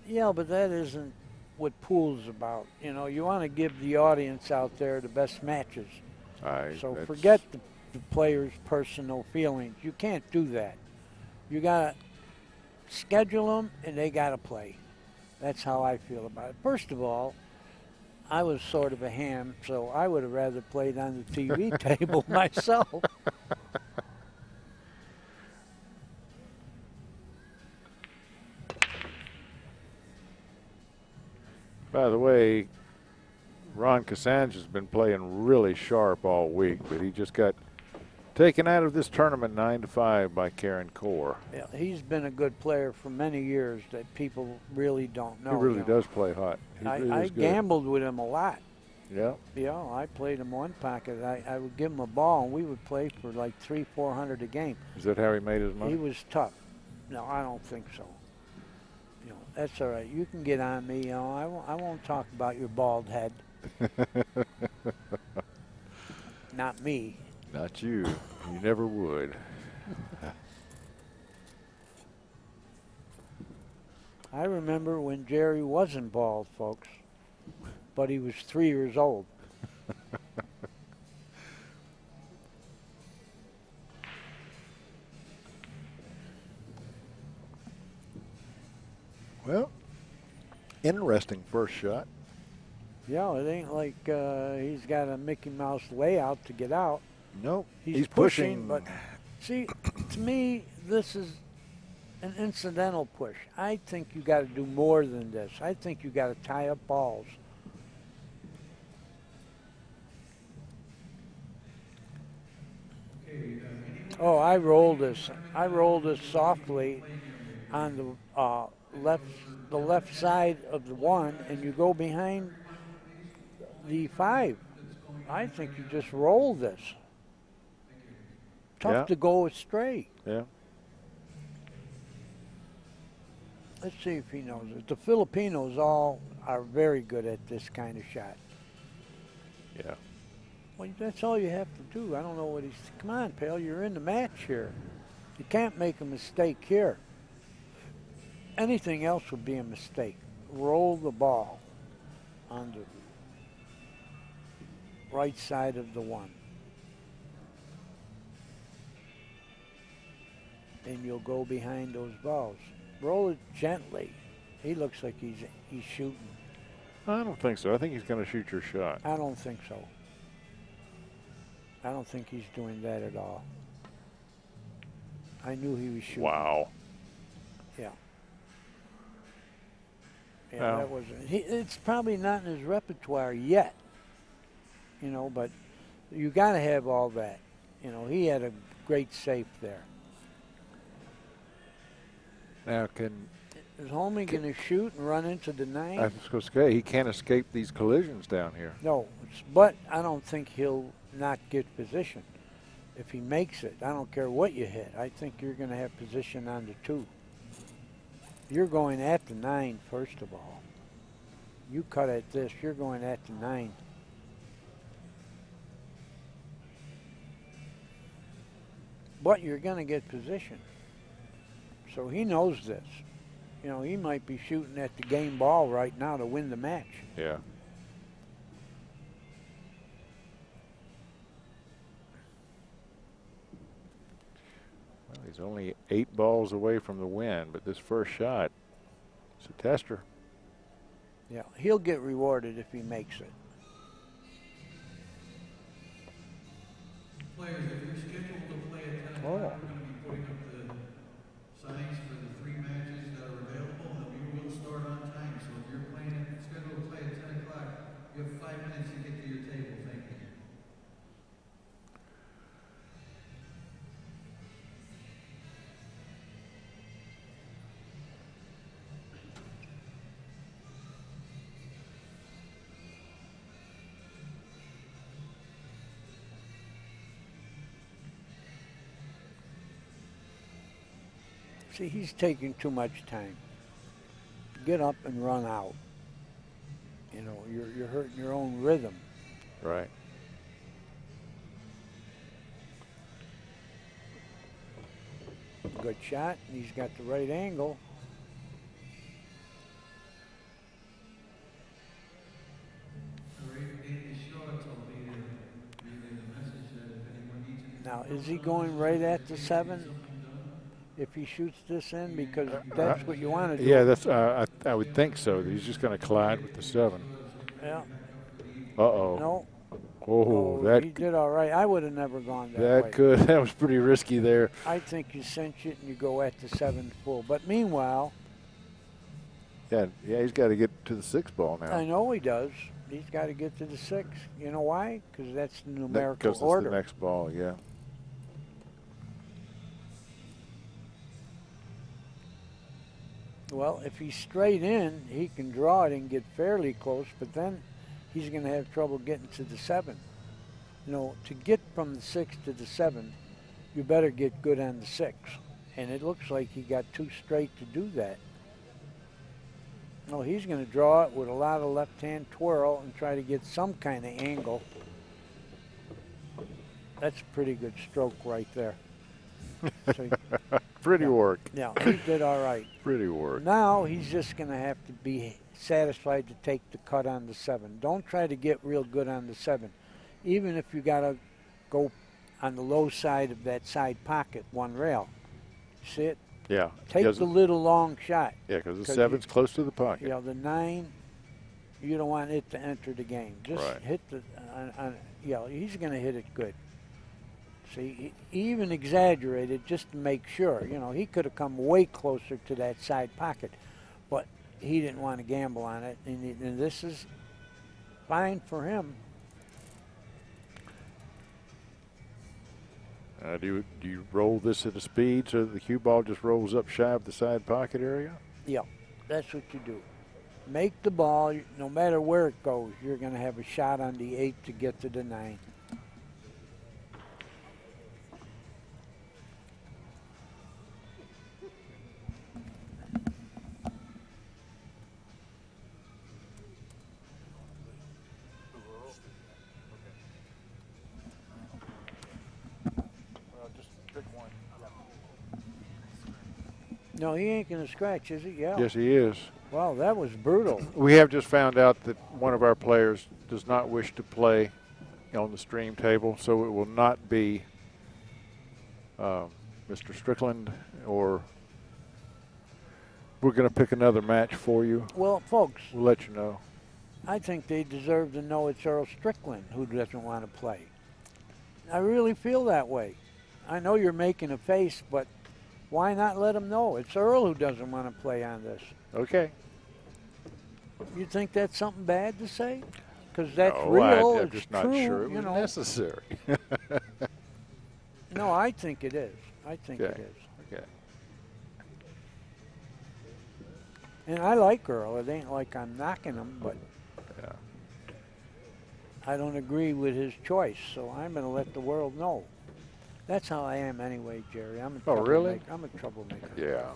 Yeah, but that isn't what pool's about. You know, you want to give the audience out there the best matches. So forget the players' personal feelings. You can't do that. You got to schedule them, and they got to play. That's how I feel about it. First of all, I was sort of a ham, so I would have rather played on the TV table myself. By the way, Ron Cassandra's been playing really sharp all week, but he just got taken out of this tournament 9-5 by Karen Core. Yeah, he's been a good player for many years that people really don't know. He really does play hot. I gambled with him a lot. Yeah. Yeah, I played him one pocket. I would give him a ball, and we would play for like $300-400 a game. Is that how he made his money? He was tough. No, I don't think so. You know, that's all right. You can get on me. You know, I won't talk about your bald head. Not me. Not you. You never would. I remember when Jerry wasn't bald, folks, but he was 3 years old. Well, interesting first shot. Yeah, it ain't like he's got a Mickey Mouse layout to get out. Nope. He's pushing, but see, to me, this is an incidental push. I think you got to do more than this. I think you got to tie up balls. Oh, I rolled this. I rolled this softly on the left side of the 1, and you go behind the 5. I think you just roll this. Tough to go astray. Yeah. Let's see if he knows it. The Filipinos all are very good at this kind of shot. Yeah. Well, that's all you have to do. I don't know what he's... Come on, pal, you're in the match here. You can't make a mistake here. Anything else would be a mistake. Roll the ball on the right side of the 1. and you'll go behind those balls. Roll it gently. He looks like he's shooting. I don't think so. I think he's going to shoot your shot. I don't think so. I don't think he's doing that at all. I knew he was shooting. Wow. Yeah. Yeah, Well, that wasn't. It's probably not in his repertoire yet. You know, but you got to have all that. You know, he had a great safe there. Now, Is Homie going to shoot and run into the 9? I was going to say, he can't escape these collisions down here. No, but I don't think he'll not get position. If he makes it, I don't care what you hit. I think you're going to have position on the 2. You're going at the 9, first of all. You cut at this, you're going at the 9. But you're going to get position. So he knows this. You know, he might be shooting at the game ball right now to win the match. Yeah. Well, he's only 8 balls away from the win, but this first shot is a tester. Yeah, he'll get rewarded if he makes it. Players, if you're scheduled to play at 10 o'clock, we're going to be putting up the signs for the 3 matches that are available, and we will start on time. So if you're scheduled to play at 10 o'clock, you have 5 minutes to get to your table. Thank you. See, he's taking too much time. Get up and run out. You know, you're hurting your own rhythm. Right. Good shot, and he's got the right angle. Now, is he going right at the 7 if he shoots this in? Because that's what you want to do. Yeah, that's. I would think so. He's just going to collide with the 7. Yeah. Uh-oh. No. Oh, that. He did all right. I would have never gone that way. That was pretty risky there. I think you cinch it and you go at the 7 full. But meanwhile. Yeah, he's got to get to the 6 ball now. I know he does. He's got to get to the 6. You know why? Because that's the numerical Because order. it's the next ball, yeah. Well, if he's straight in, he can draw it and get fairly close, but then he's going to have trouble getting to the 7. You know, to get from the 6 to the 7, you better get good on the 6. And it looks like he got too straight to do that. No, he's going to draw it with a lot of left-hand twirl and try to get some kind of angle. That's a pretty good stroke right there. So, Pretty work. yeah, he did all right. Pretty work. Now he's just going to have to be satisfied to take the cut on the 7. Don't try to get real good on the 7. Even if you got to go on the low side of that side pocket, 1 rail. See it? Yeah. Take the little long shot. Yeah, because the 7's close to the pocket. You know, the 9, you don't want it to enter the game. Just Right. hit the, he's going to hit it good. See, he even exaggerated just to make sure. You know, he could have come way closer to that side pocket, but he didn't want to gamble on it, and this is fine for him. Do you roll this at a speed so that the cue ball just rolls up shy of the side pocket area? Yeah, that's what you do. Make the ball, no matter where it goes, you're going to have a shot on the 8 to get to the 9. No, he ain't going to scratch, is he? Yeah. Yes, he is. Well, that was brutal. We have just found out that one of our players does not wish to play on the stream table, so it will not be Mr. Strickland, or we're going to pick another match for you. Well, folks, We'll let you know. I think they deserve to know it's Earl Strickland who doesn't want to play. I really feel that way. I know you're making a face, but why not let them know? It's Earl who doesn't want to play on this. Okay. You think that's something bad to say? Because that's No, real, I'm it's just true, not sure it you was know. necessary. No, I think it is. I think it Okay. is. Okay. And I like Earl. It ain't like I'm knocking him, but Yeah. I don't agree with his choice, so I'm going to let the world know. That's how I am anyway, Jerry. I'm a Oh, really? troublemaker. I'm a troublemaker. Yeah.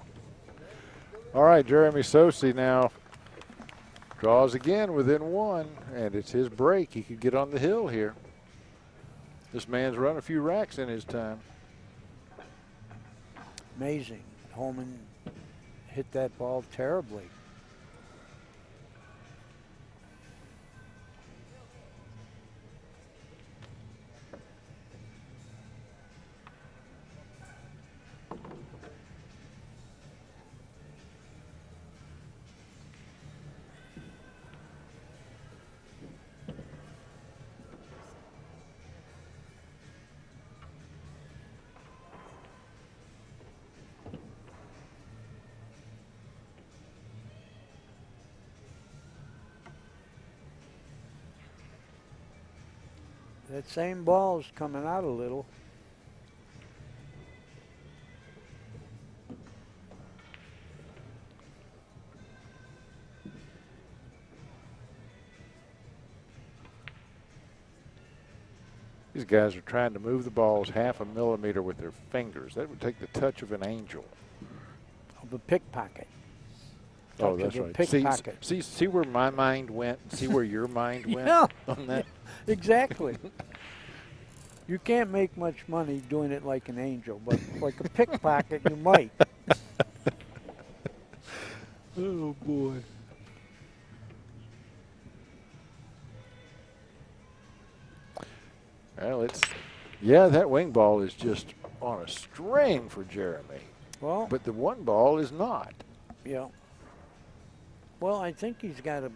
All right, Jeremy Sossei now draws again within one, and it's his break. He could get on the hill here. This man's run a few racks in his time. Amazing. Hohmann hit that ball terribly. That same ball's coming out a little. These guys are trying to move the balls half a millimeter with their fingers. That would take the touch of an angel. Of a pickpocket. Oh, Touch that's of a right. pickpocket. See where my mind went? See where your mind went Yeah. on that? Exactly. You can't make much money doing it like an angel, but like a pickpocket, you might. Oh, boy. Well, yeah, that wing ball is just on a string for Jeremy. Well, But the one ball is not. yeah. Well, I think he's got a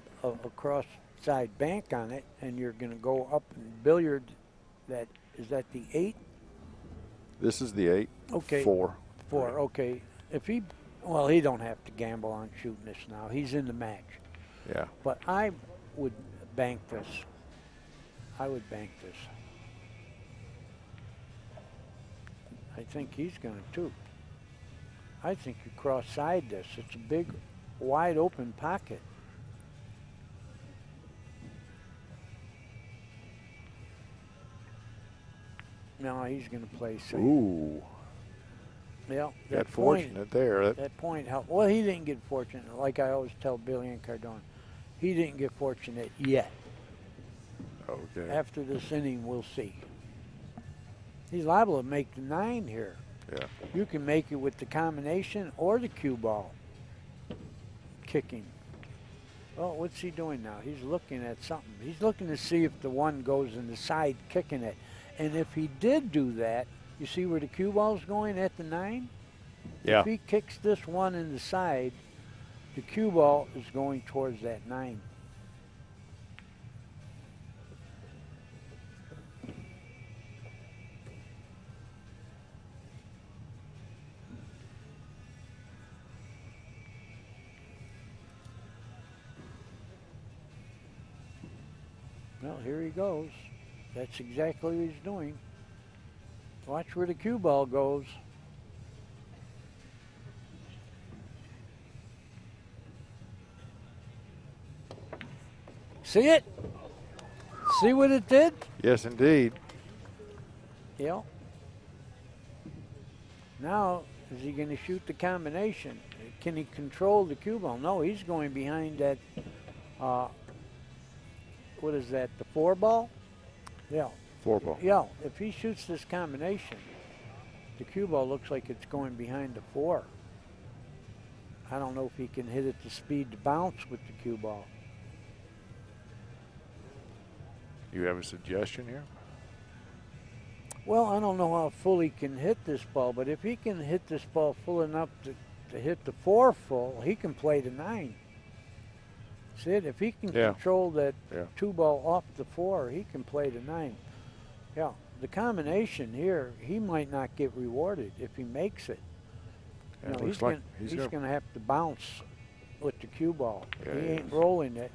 cross side bank on it, and you're going to go up and billiard that. Is that the 8? This is the 8. Okay. 4. 4, okay. If he, well, he don't have to gamble on shooting this now. He's in the match. Yeah. But I would bank this. I would bank this. I think he's going to too. I think you cross-side this. It's a big, wide open pocket. No, he's going to play safe. Ooh. Yeah, Got fortunate there. That point helped. Well, he didn't get fortunate. Like I always tell Billy and Cardone, he didn't get fortunate yet. Okay. After this inning, we'll see. He's liable to make the 9 here. Yeah. You can make it with the combination or the cue ball. Kicking. Oh, what's he doing now? He's looking at something. He's looking to see if the 1 goes in the side, kicking it. And if he did do that, you see where the cue ball's going at the 9? Yeah. If he kicks this 1 in the side, the cue ball is going towards that 9. Well, here he goes. That's exactly what he's doing. Watch where the cue ball goes. See it? See what it did? Yes, indeed. Yeah. Now, is he going to shoot the combination? Can he control the cue ball? No, he's going behind that, what is that, the 4 ball? Yeah. 4 ball. Yeah, if he shoots this combination, the cue ball looks like it's going behind the 4. I don't know if he can hit it to speed to bounce with the cue ball. You have a suggestion here? Well, I don't know how full he can hit this ball, but if he can hit this ball full enough to hit the 4 full, he can play the 9. See it? If he can control that 2 ball off the 4, he can play the 9. Yeah, the combination here, he might not get rewarded if he makes it. Yeah, You know, he's going to have to bounce with the cue ball. Yeah, he he ain't is. rolling it.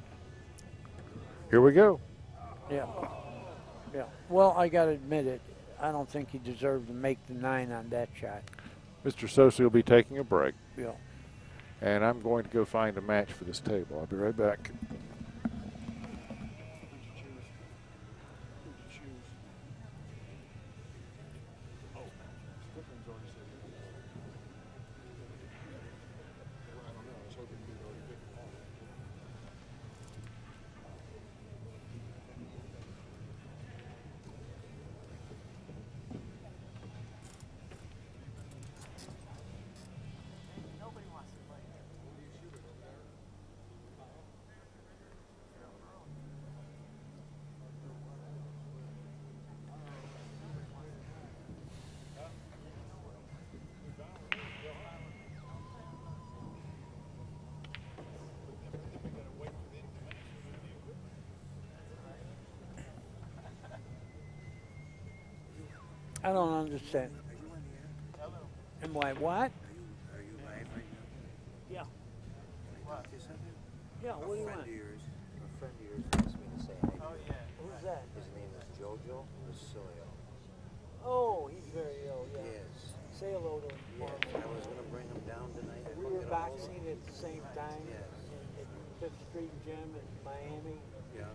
Here we go. Yeah. Yeah. Well, I got to admit it. I don't think he deserved to make the 9 on that shot. Mr. Sossei will be taking a break. Yeah. And I'm going to go find a match for this table. I'll be right back. I don't understand. Am I what? Are you live right now? Yeah. What? Can I talk to you something? Yeah, what do you want? A friend of yours asked me to say hi. Oh, yeah. Who's that? His name is Jojo Rosilio. Oh, he's very ill, yeah. Yes. Say hello to him. Yes. I was going to bring him down tonight. We were boxing at the same time Yes. at Fifth Street Gym in Miami. Yeah.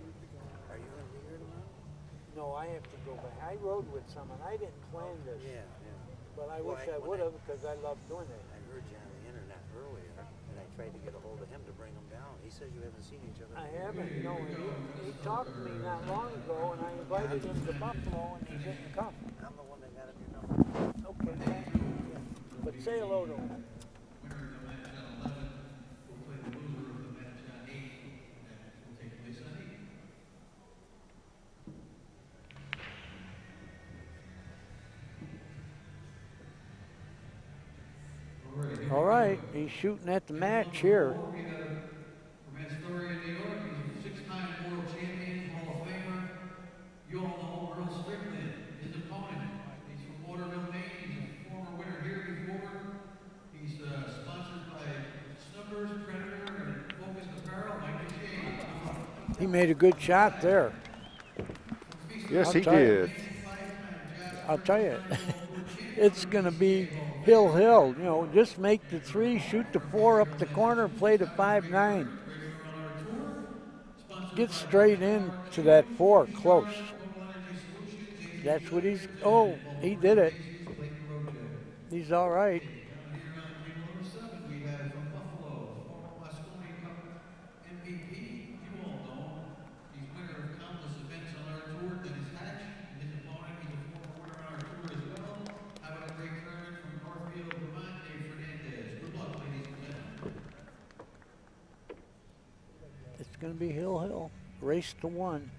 Are you going to be here tomorrow? No, I have to go back. I rode with someone. I didn't plan this, Yeah. but I Well, wish I- I when would I- have because I love doing it. I heard you on the internet earlier, and I tried to get a hold of him to bring him down. He says you haven't seen each other. I haven't. No, he talked to me not long ago, and I invited him to Buffalo, and he didn't come. I'm the one that got him your number. Okay, thank you. Yeah. But say hello to him. Winner of the match on 11 will play the loser of the match on 8. That will take place on 8. All right, he's shooting at the match here. We got from Astoria, New York. He's a 6-time world champion, Hall of Famer. You all know Earl Strickland, his opponent. He's from Waterville, Maine. He's a former winner here before. He's sponsored by Snuppers, Predator, and Focused Apparel. Mike Shea. He made a good shot there. Yes, he tell you. did. I'll tell you, it's going to be hill. You know, just make the 3, shoot the 4 up the corner, play the 5-9. Get straight into that 4, close. That's what he's. Oh, he did it. He's all right. We have from Buffalo, former Moscone Cup MVP. You all know he's winner of countless events on our tour. Dennis Hatch, and his opponent, he's a former winner on our tour as well. How about a great tournament from Northfield, Vermont, Dave Fernandez. Good luck, ladies and gentlemen. It's going to be hill. Race to 1.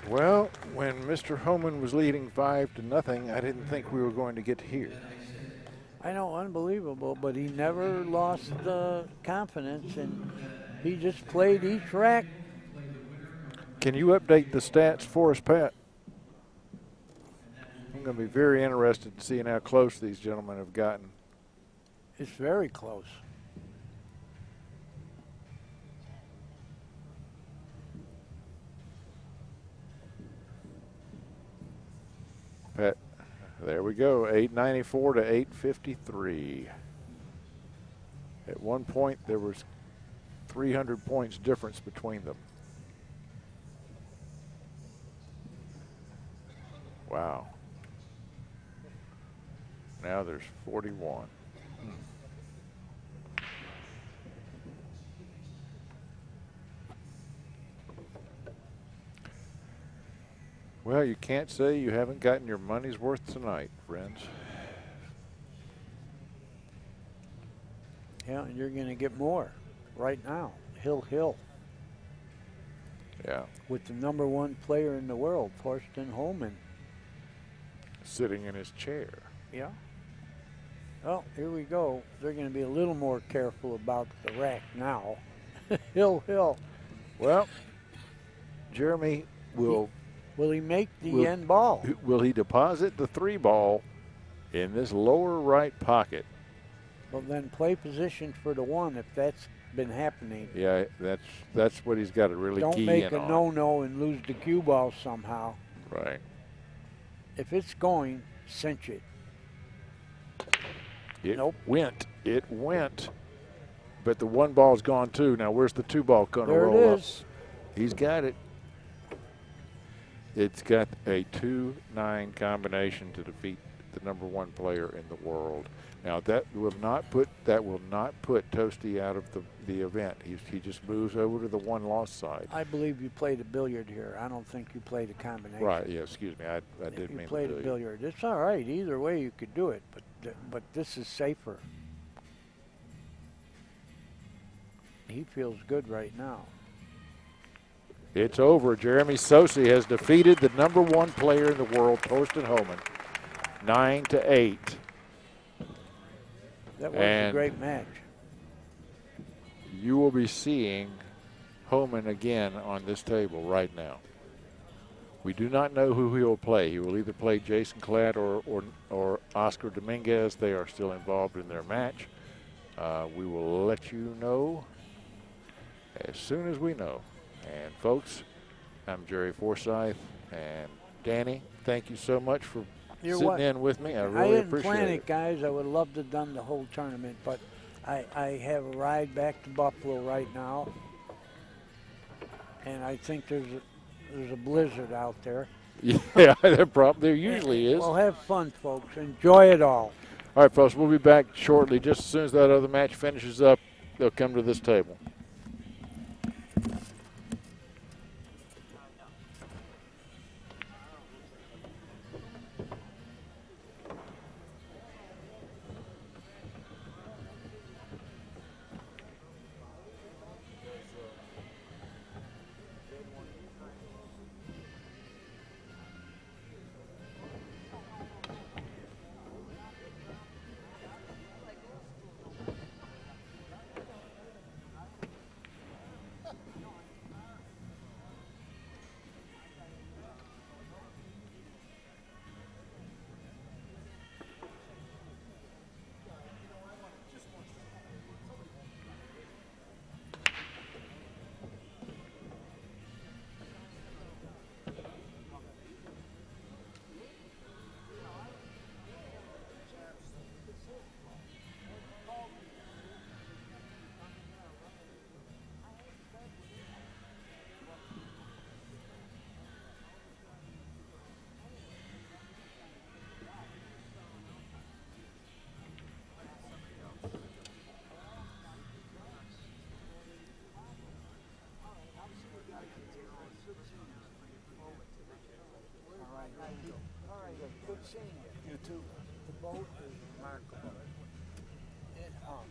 Well, when Mr. Hohmann was leading 5-0, I didn't think we were going to get here. I know, unbelievable, but he never lost confidence, and he just played each rack. Can you update the stats for us, Pat? I'm going to be very interested in seeing how close these gentlemen have gotten. It's very close. Pat, there we go, 894 to 853. At one point, there was 300 points difference between them. Wow. Now there's 41. Well, you can't say you haven't gotten your money's worth tonight, friends. Yeah, and you're going to get more right now. Hill. Yeah. With the #1 player in the world, Thorsten Hohmann. Sitting in his chair. Yeah. Well, here we go. They're going to be a little more careful about the rack now. Hill. Well, Jeremy will he make the end ball? Will he deposit the 3 ball in this lower right pocket? Well, then play position for the 1 if that's been happening. Yeah, that's what he's got to really Don't key make in a on. no-no and lose the cue ball somehow. Right. If it's going, cinch it. Nope. It went. But the 1 ball's gone too. Now where's the 2 ball going to roll There it up? is. He's got it. It's got a 2-9 combination to defeat the #1 player in the world. Now that will not put Toasty out of the event. He just moves over to the 1-loss side. I believe you played a billiard here. I don't think you played a combination. Right. Yeah. Excuse me. I did mean you played the a billiard. It's all right. Either way, you could do it. But this is safer. He feels good right now. It's over. Jeremy Sossei has defeated the #1 player in the world, Thorsten Hohmann, 9-8. That was a great match. You will be seeing Hohmann again on this table right now. We do not know who he will play. He will either play Jason Klatt or Oscar Dominguez. They are still involved in their match. We will let you know as soon as we know. And folks, I'm Jerry Forsyth, and Danny, thank you so much for sitting in with me. I really didn't appreciate plan it, guys. I would love to have done the whole tournament, but I have a ride back to Buffalo right now, and I think there's a blizzard out there. Yeah, there usually is. Well, have fun, folks. Enjoy it all. All right, folks, we'll be back shortly. Just as soon as that other match finishes up, they'll come to this table. Good seeing you. You too. The boat is remarkable. It hung.